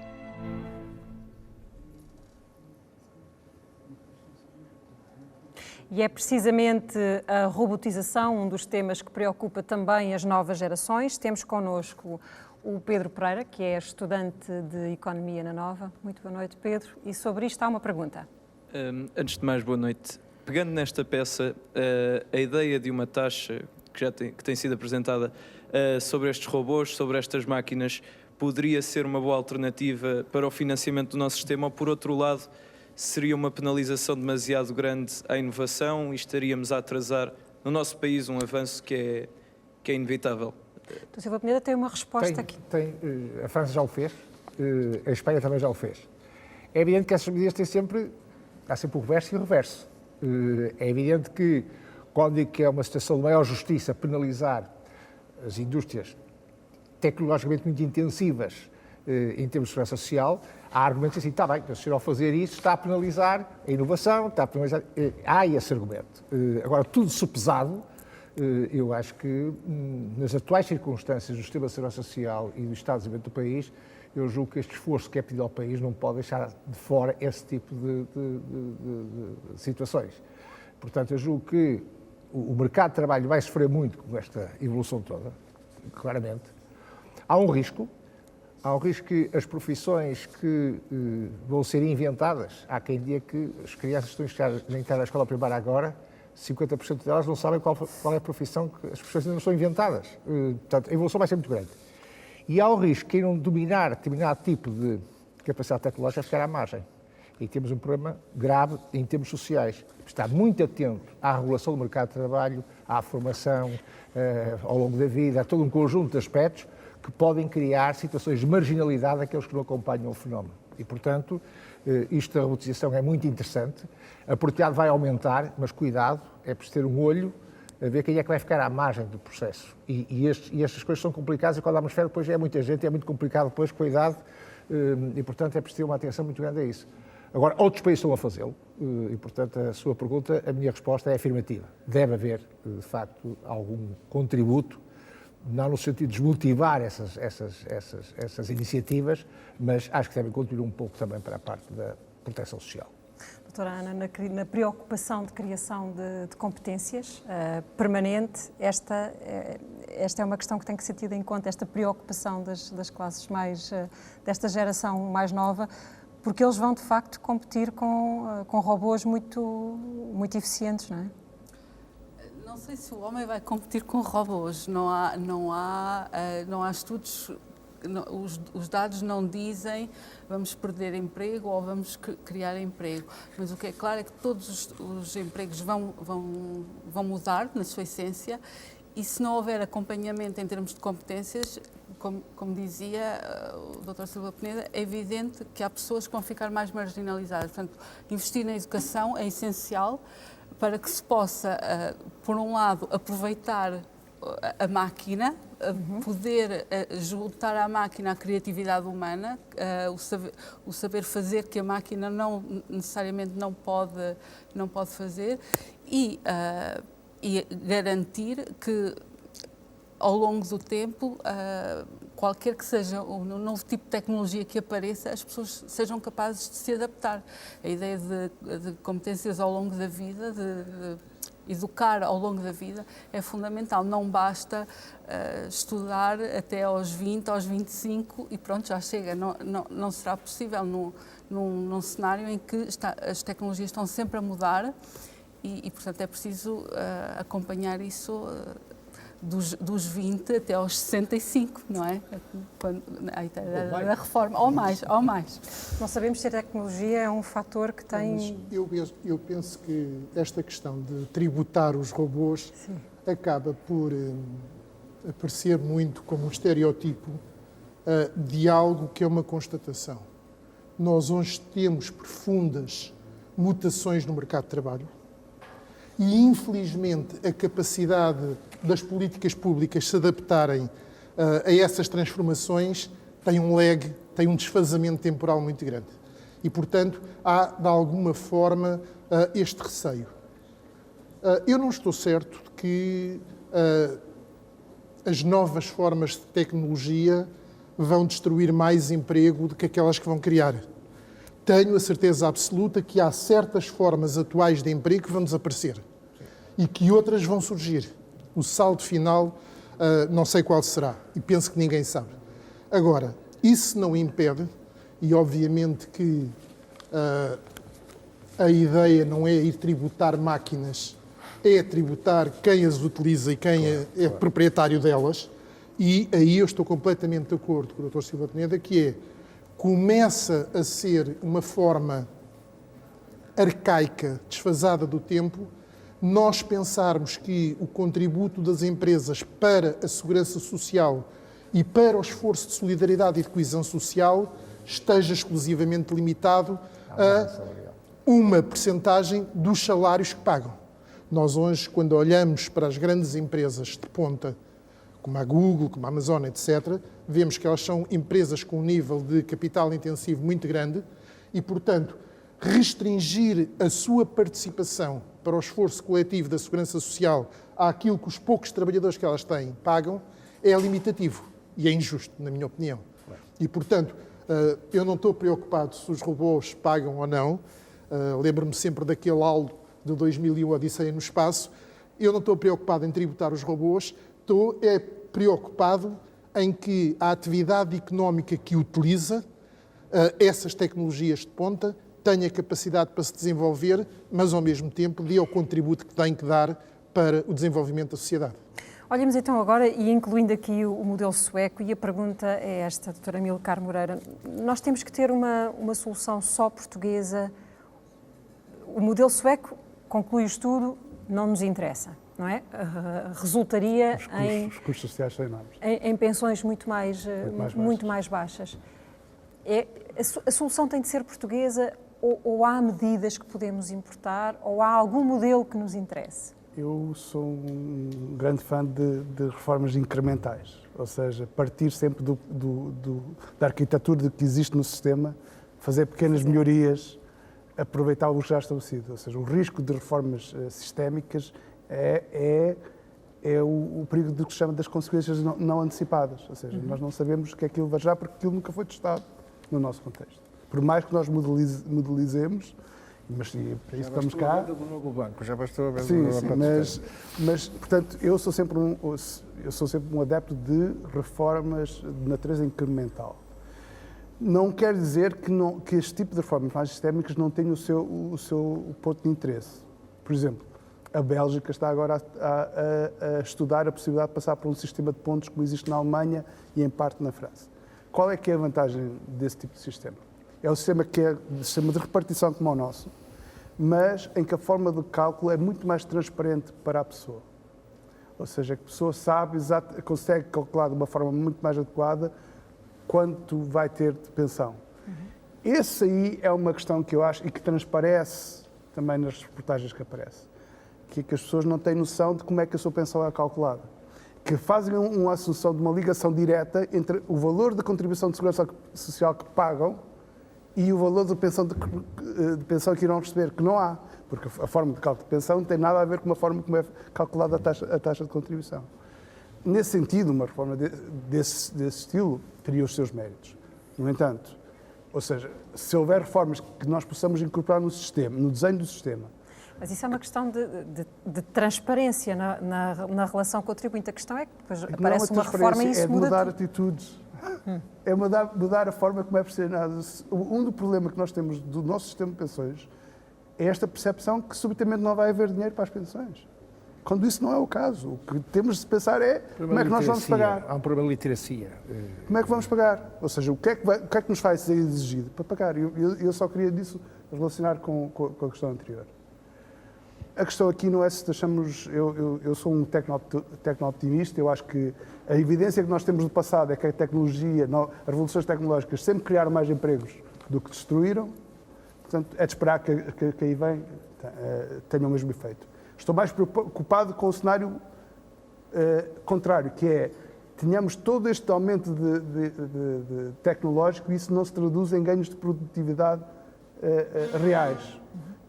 E é precisamente a robotização um dos temas que preocupa também as novas gerações. Temos connosco o Pedro Pereira, que é estudante de Economia na Nova. Muito boa noite, Pedro. E sobre isto há uma pergunta. Antes de mais, boa noite. Pegando nesta peça, a ideia de uma taxa que tem sido apresentada sobre estes robôs, sobre estas máquinas, poderia ser uma boa alternativa para o financiamento do nosso sistema, ou, por outro lado, seria uma penalização demasiado grande à inovação e estaríamos a atrasar no nosso país um avanço que é inevitável? Então, Silva Peneda tem uma resposta aqui. A França já o fez, a Espanha também já o fez. É evidente que essas medidas há sempre o reverso e o reverso. É evidente que, quando digo que é uma situação de maior justiça penalizar as indústrias tecnologicamente muito intensivas em termos de segurança social, há argumentos assim, está bem, o senhor ao fazer isso está a penalizar a inovação, está a penalizar... Há esse argumento. Agora, tudo sopesado, eu acho que nas atuais circunstâncias do sistema de segurança social e do Estado de Desenvolvimento do país, eu julgo que este esforço que é pedido ao país não pode deixar de fora esse tipo de situações. Portanto, eu julgo que o mercado de trabalho vai sofrer muito com esta evolução toda, claramente. Há um risco que as profissões que vão ser inventadas, há quem diga que as crianças que estão a entrar na escola primária agora, 50% delas não sabem qual é a profissão, que as profissões ainda não são inventadas. Portanto, a evolução vai ser muito grande. E há o risco que quem não dominar determinado tipo de capacidade tecnológica ficar à margem. E temos um problema grave em termos sociais. Estar muito atento à regulação do mercado de trabalho, à formação ao longo da vida, a todo um conjunto de aspectos que podem criar situações de marginalidade daqueles que não acompanham o fenómeno. E, portanto, isto da robotização é muito interessante. A produtividade vai aumentar, mas cuidado, é preciso ter um olho a ver quem é que vai ficar à margem do processo. E estas coisas são complicadas e quando há esfera depois é muita gente, é muito complicado depois, cuidado, e, portanto, é preciso ter uma atenção muito grande a isso. Agora, outros países estão a fazê-lo e, portanto, a sua pergunta, a minha resposta é afirmativa. Deve haver, de facto, algum contributo, não no sentido de desmotivar essas iniciativas, mas acho que devem contribuir um pouco também para a parte da proteção social. Doutora Ana, na preocupação de criação de competências permanente, esta é uma questão que tem que ser tida em conta, esta preocupação das classes desta geração mais nova, porque eles vão, de facto, competir com robôs muito eficientes, não é? Não sei se o homem vai competir com robôs. Não há estudos, os dados não dizem vamos perder emprego ou vamos criar emprego. Mas o que é claro é que todos os empregos vão mudar na sua essência e se não houver acompanhamento em termos de competências, como dizia o Dr. Silva Peneda, é evidente que há pessoas que vão ficar mais marginalizadas. Portanto, investir na educação é essencial para que se possa, por um lado, aproveitar a máquina, poder juntar à máquina a criatividade humana, o saber fazer que a máquina não necessariamente não pode fazer e garantir que ao longo do tempo, qualquer que seja o novo tipo de tecnologia que apareça, as pessoas sejam capazes de se adaptar. A ideia de competências ao longo da vida, de educar ao longo da vida, é fundamental. Não basta estudar até aos 20, aos 25 e pronto, já chega. Não será possível num cenário em que as tecnologias estão sempre a mudar e portanto, é preciso acompanhar isso dos 20 até aos 65, não é? A reforma, ou mais. Não sabemos se a tecnologia é um fator que tem... Mas eu penso que esta questão de tributar os robôs acaba por aparecer muito como um estereotipo de algo que é uma constatação. Nós hoje temos profundas mutações no mercado de trabalho e, infelizmente, a capacidade das políticas públicas se adaptarem a essas transformações tem um lag, tem um desfazamento temporal muito grande. E, portanto, há, de alguma forma, este receio. Eu não estou certo de que as novas formas de tecnologia vão destruir mais emprego do que aquelas que vão criar. Tenho a certeza absoluta que há certas formas atuais de emprego que vão desaparecer e que outras vão surgir. O saldo final, não sei qual será e penso que ninguém sabe. Agora, isso não impede, e obviamente que a ideia não é ir tributar máquinas, é tributar quem as utiliza e quem é proprietário delas, e aí eu estou completamente de acordo com o Dr. Silva Peneda, que começa a ser uma forma arcaica, desfasada do tempo, nós pensarmos que o contributo das empresas para a segurança social e para o esforço de solidariedade e de coesão social esteja exclusivamente limitado a uma percentagem dos salários que pagam. Nós hoje, quando olhamos para as grandes empresas de ponta, como a Google, como a Amazon, etc., vemos que elas são empresas com um nível de capital intensivo muito grande e, portanto, restringir a sua participação para o esforço coletivo da segurança social àquilo que os poucos trabalhadores que elas têm pagam é limitativo e é injusto, na minha opinião. E, portanto, eu não estou preocupado se os robôs pagam ou não. Lembro-me sempre daquele áudio de 2001, Odisseia no Espaço. Eu não estou preocupado em tributar os robôs, estou preocupado em que a atividade económica que utiliza essas tecnologias de ponta tenha capacidade para se desenvolver, mas ao mesmo tempo dê o contributo que tem que dar para o desenvolvimento da sociedade. Olhamos então agora, e incluindo aqui o modelo sueco, e a pergunta é esta, doutora Amilcar Moreira. Nós temos que ter uma solução só portuguesa. O modelo sueco, conclui o estudo, não nos interessa, não é? Resultaria os custos sociais são enormes. Em pensões muito mais baixas. A solução tem de ser portuguesa ou há medidas que podemos importar ou há algum modelo que nos interesse? Eu sou um grande fã de reformas incrementais, ou seja, partir sempre da arquitetura que existe no sistema, fazer pequenas melhorias, aproveitar o que já estabelecido. Ou seja, o risco de reformas sistémicas é o perigo do que se chama das consequências não antecipadas. Ou seja, nós não sabemos o que é que ele vai já, porque aquilo nunca foi testado no nosso contexto. Por mais que nós modelizemos, mas sim, para isso estamos cá. Do novo banco, já bastou a venda sim, do novo banco. Mas, portanto, eu sou sempre um adepto de reformas de natureza incremental. Não quer dizer que este tipo de reformas mais sistémicas não tenha o seu ponto de interesse. Por exemplo, a Bélgica está agora a estudar a possibilidade de passar por um sistema de pontos como existe na Alemanha e em parte na França. Qual é que é a vantagem desse tipo de sistema? É o sistema que é o sistema de repartição como o nosso, mas em que a forma de cálculo é muito mais transparente para a pessoa. Ou seja, que a pessoa sabe, consegue calcular de uma forma muito mais adequada quanto vai ter de pensão. Esse aí é uma questão que eu acho e que transparece também nas reportagens que aparecem, que as pessoas não têm noção de como é que a sua pensão é calculada, que fazem uma assunção de uma ligação direta entre o valor da contribuição de segurança social que pagam e o valor de pensão que irão receber, que não há, porque a forma de cálculo de pensão não tem nada a ver com a forma como é calculada a taxa de contribuição. Nesse sentido, uma reforma desse estilo teria os seus méritos. No entanto, ou seja, se houver reformas que nós possamos incorporar no sistema, no desenho do sistema. Mas isso é uma questão de transparência na relação contribuinte. A questão é que depois aparece uma reforma e isso muda mudar atitudes. É mudar a forma como é pressionado. Um do problema que nós temos do nosso sistema de pensões é esta percepção que subitamente não vai haver dinheiro para as pensões. Quando isso não é o caso. O que temos de pensar é como é que nós vamos pagar. Há um problema de literacia. Como é que vamos pagar? Ou seja, o que é que nos vai ser exigido para pagar? Eu só queria disso relacionar com a questão anterior. A questão aqui não é se achamos... Eu sou um tecno-optimista, eu acho que a evidência que nós temos do passado é que a tecnologia, as revoluções tecnológicas sempre criaram mais empregos do que destruíram, portanto é de esperar que aí vem tenha o mesmo efeito. Estou mais preocupado com o cenário contrário, que é tenhamos todo este aumento de tecnológico e isso não se traduz em ganhos de produtividade reais,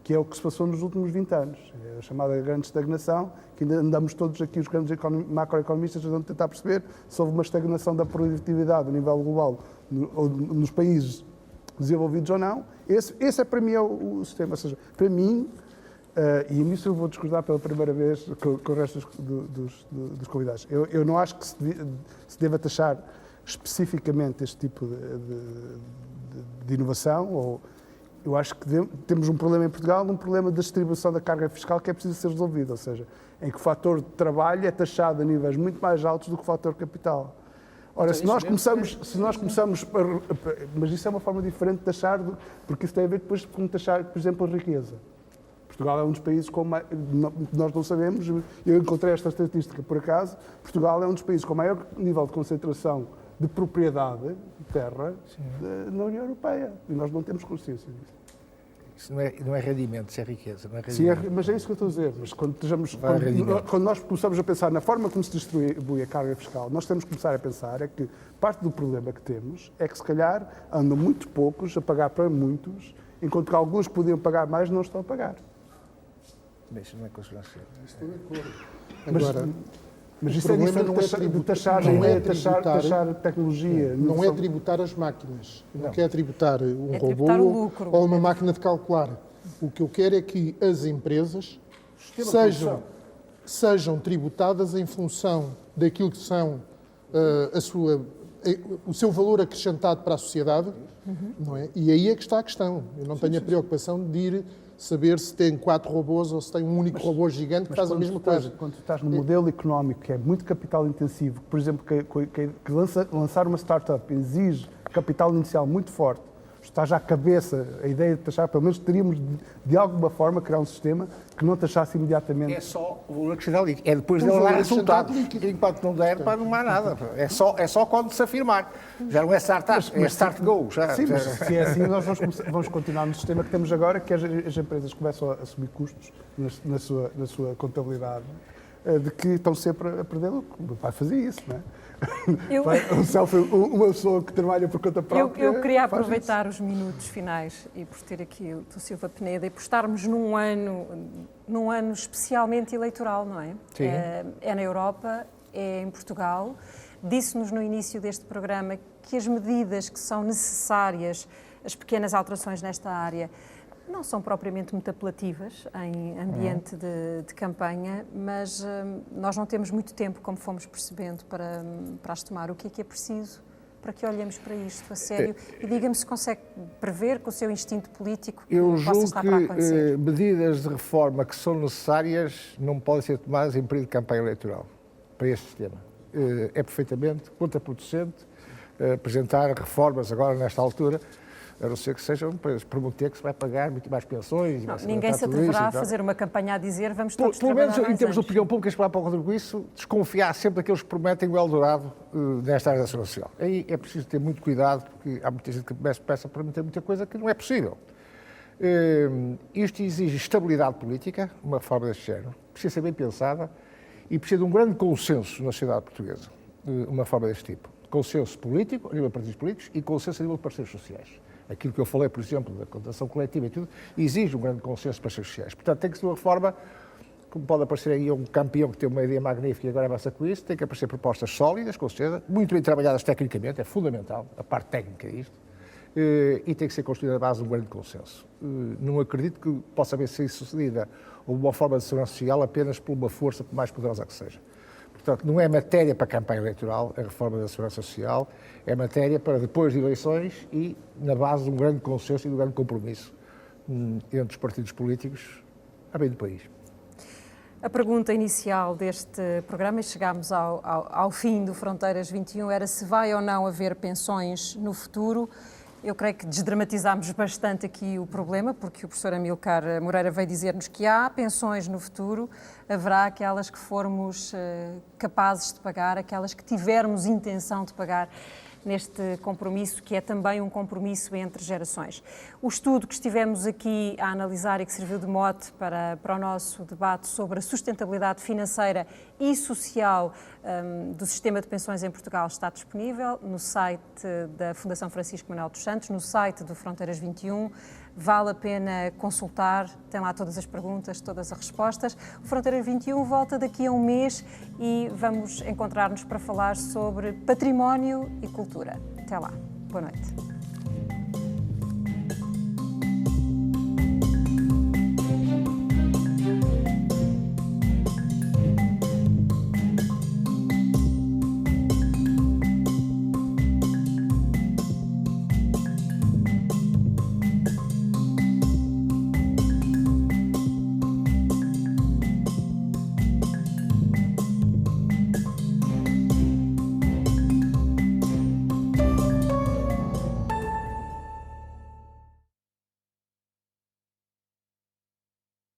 que é o que se passou nos últimos 20 anos. É a chamada grande estagnação, que ainda andamos todos aqui, os grandes macroeconomistas, a tentar perceber se houve uma estagnação da produtividade a nível global nos países desenvolvidos ou não. Esse é para mim o sistema. Ou seja, para mim, e nisso eu vou discordar pela primeira vez com o resto dos convidados, eu não acho que se deva taxar especificamente este tipo de inovação. Eu acho que temos um problema em Portugal, um problema da distribuição da carga fiscal que é preciso ser resolvido, ou seja, em que o fator de trabalho é taxado a níveis muito mais altos do que o fator capital. Ora, se nós começamos, mas isso é uma forma diferente de taxar, porque isso tem a ver depois com taxar, por exemplo, a riqueza. Portugal é um dos países com mais, nós não sabemos, eu encontrei esta estatística por acaso, Portugal é um dos países com maior nível de concentração de propriedade de terra na União Europeia, e nós não temos consciência disso. Isso não é rendimento, isso é riqueza. Não é Sim, mas é isso que eu estou a dizer. Mas quando nós começamos a pensar na forma como se distribui a carga fiscal, nós temos que começar a pensar é que parte do problema que temos é que, se calhar, andam muito poucos a pagar para muitos, enquanto que alguns que podiam pagar mais não estão a pagar. Isso não é consequência. Estou de acordo. Agora, mas isso é diferente de taxar tecnologia. Não é tributar as máquinas. Não quer tributar um robô tributar o lucro. Ou uma máquina de calcular. O que eu quero é que as empresas sejam tributadas em função daquilo que são o seu valor acrescentado para a sociedade, não é? E aí é que está a questão. Eu não tenho a preocupação de ir saber se tem 4 robôs ou se tem um único robô gigante que faz a mesma coisa. Quando tu estás num modelo económico que é muito capital intensivo, por exemplo, que lançar uma startup exige capital inicial muito forte, estás à cabeça a ideia de taxar, pelo menos teríamos de alguma forma criar um sistema que não taxasse imediatamente. É só o acrescentar líquido. É depois dele dar resultado. Enquanto não der, não há nada. É só quando se afirmar. Já não é startup, é start go. Sim, mas se é assim, nós vamos continuar no sistema que temos agora, que as empresas começam a assumir custos na sua contabilidade, de que estão sempre a perder lucro. O meu pai fazia isso, não é? Uma pessoa que trabalha por conta própria. Eu queria aproveitar os minutos finais e por ter aqui o Silva Peneda e por estarmos num ano especialmente eleitoral, não é? Sim. É na Europa, é em Portugal. Disse-nos no início deste programa que as medidas que são necessárias, as pequenas alterações nesta área, não são propriamente muito apelativas em ambiente de campanha, mas nós não temos muito tempo, como fomos percebendo, para as tomar. O que é preciso para que olhemos para isto a sério? E diga-me se consegue prever com o seu instinto político que possa estar para acontecer. Eu julgo que medidas de reforma que são necessárias não podem ser tomadas em período de campanha eleitoral para este sistema. É perfeitamente contraproducente apresentar reformas agora, nesta altura, a não ser que sejam para prometer que se vai pagar muito mais pensões. Ninguém se atreverá a fazer uma campanha a dizer vamos todos trabalhar pelo menos em termos de opinião pública, esperar para o isso, desconfiar sempre daqueles que prometem o Eldorado nesta área da segurança social. Aí é preciso ter muito cuidado, porque há muita gente que começa a prometer muita coisa que não é possível. Isto exige estabilidade política, uma reforma deste género, precisa ser bem pensada e precisa de um grande consenso na sociedade portuguesa, uma reforma deste tipo. Consenso político, a nível de partidos políticos, e consenso a nível de parceiros sociais. Aquilo que eu falei, por exemplo, da contratação coletiva e tudo, exige um grande consenso para as parceiros sociais. Portanto, tem que ser uma reforma, como pode aparecer aí um campeão que tem uma ideia magnífica e agora avança com isso, tem que aparecer propostas sólidas, com certeza, muito bem trabalhadas tecnicamente, é fundamental, a parte técnica disto, e tem que ser construída na base de um grande consenso. Não acredito que possa haver sido sucedida uma forma de segurança social apenas por uma força, por mais poderosa que seja. Portanto, não é matéria para a campanha eleitoral, a reforma da segurança social, é matéria para depois de eleições e na base de um grande consenso e de um grande compromisso entre os partidos políticos a bem do país. A pergunta inicial deste programa, e chegámos ao fim do Fronteiras 21, era se vai ou não haver pensões no futuro. Eu creio que desdramatizámos bastante aqui o problema, porque o professor Amilcar Moreira veio dizer-nos que há pensões no futuro, haverá aquelas que formos capazes de pagar, aquelas que tivermos intenção de pagar neste compromisso, que é também um compromisso entre gerações. O estudo que estivemos aqui a analisar e que serviu de mote para o nosso debate sobre a sustentabilidade financeira e social do sistema de pensões em Portugal está disponível no site da Fundação Francisco Manuel dos Santos, no site do Fronteiras 21. Vale a pena consultar, tem lá todas as perguntas, todas as respostas. O Fronteiras 21 volta daqui a um mês e vamos encontrar-nos para falar sobre património e cultura. Até lá. Boa noite.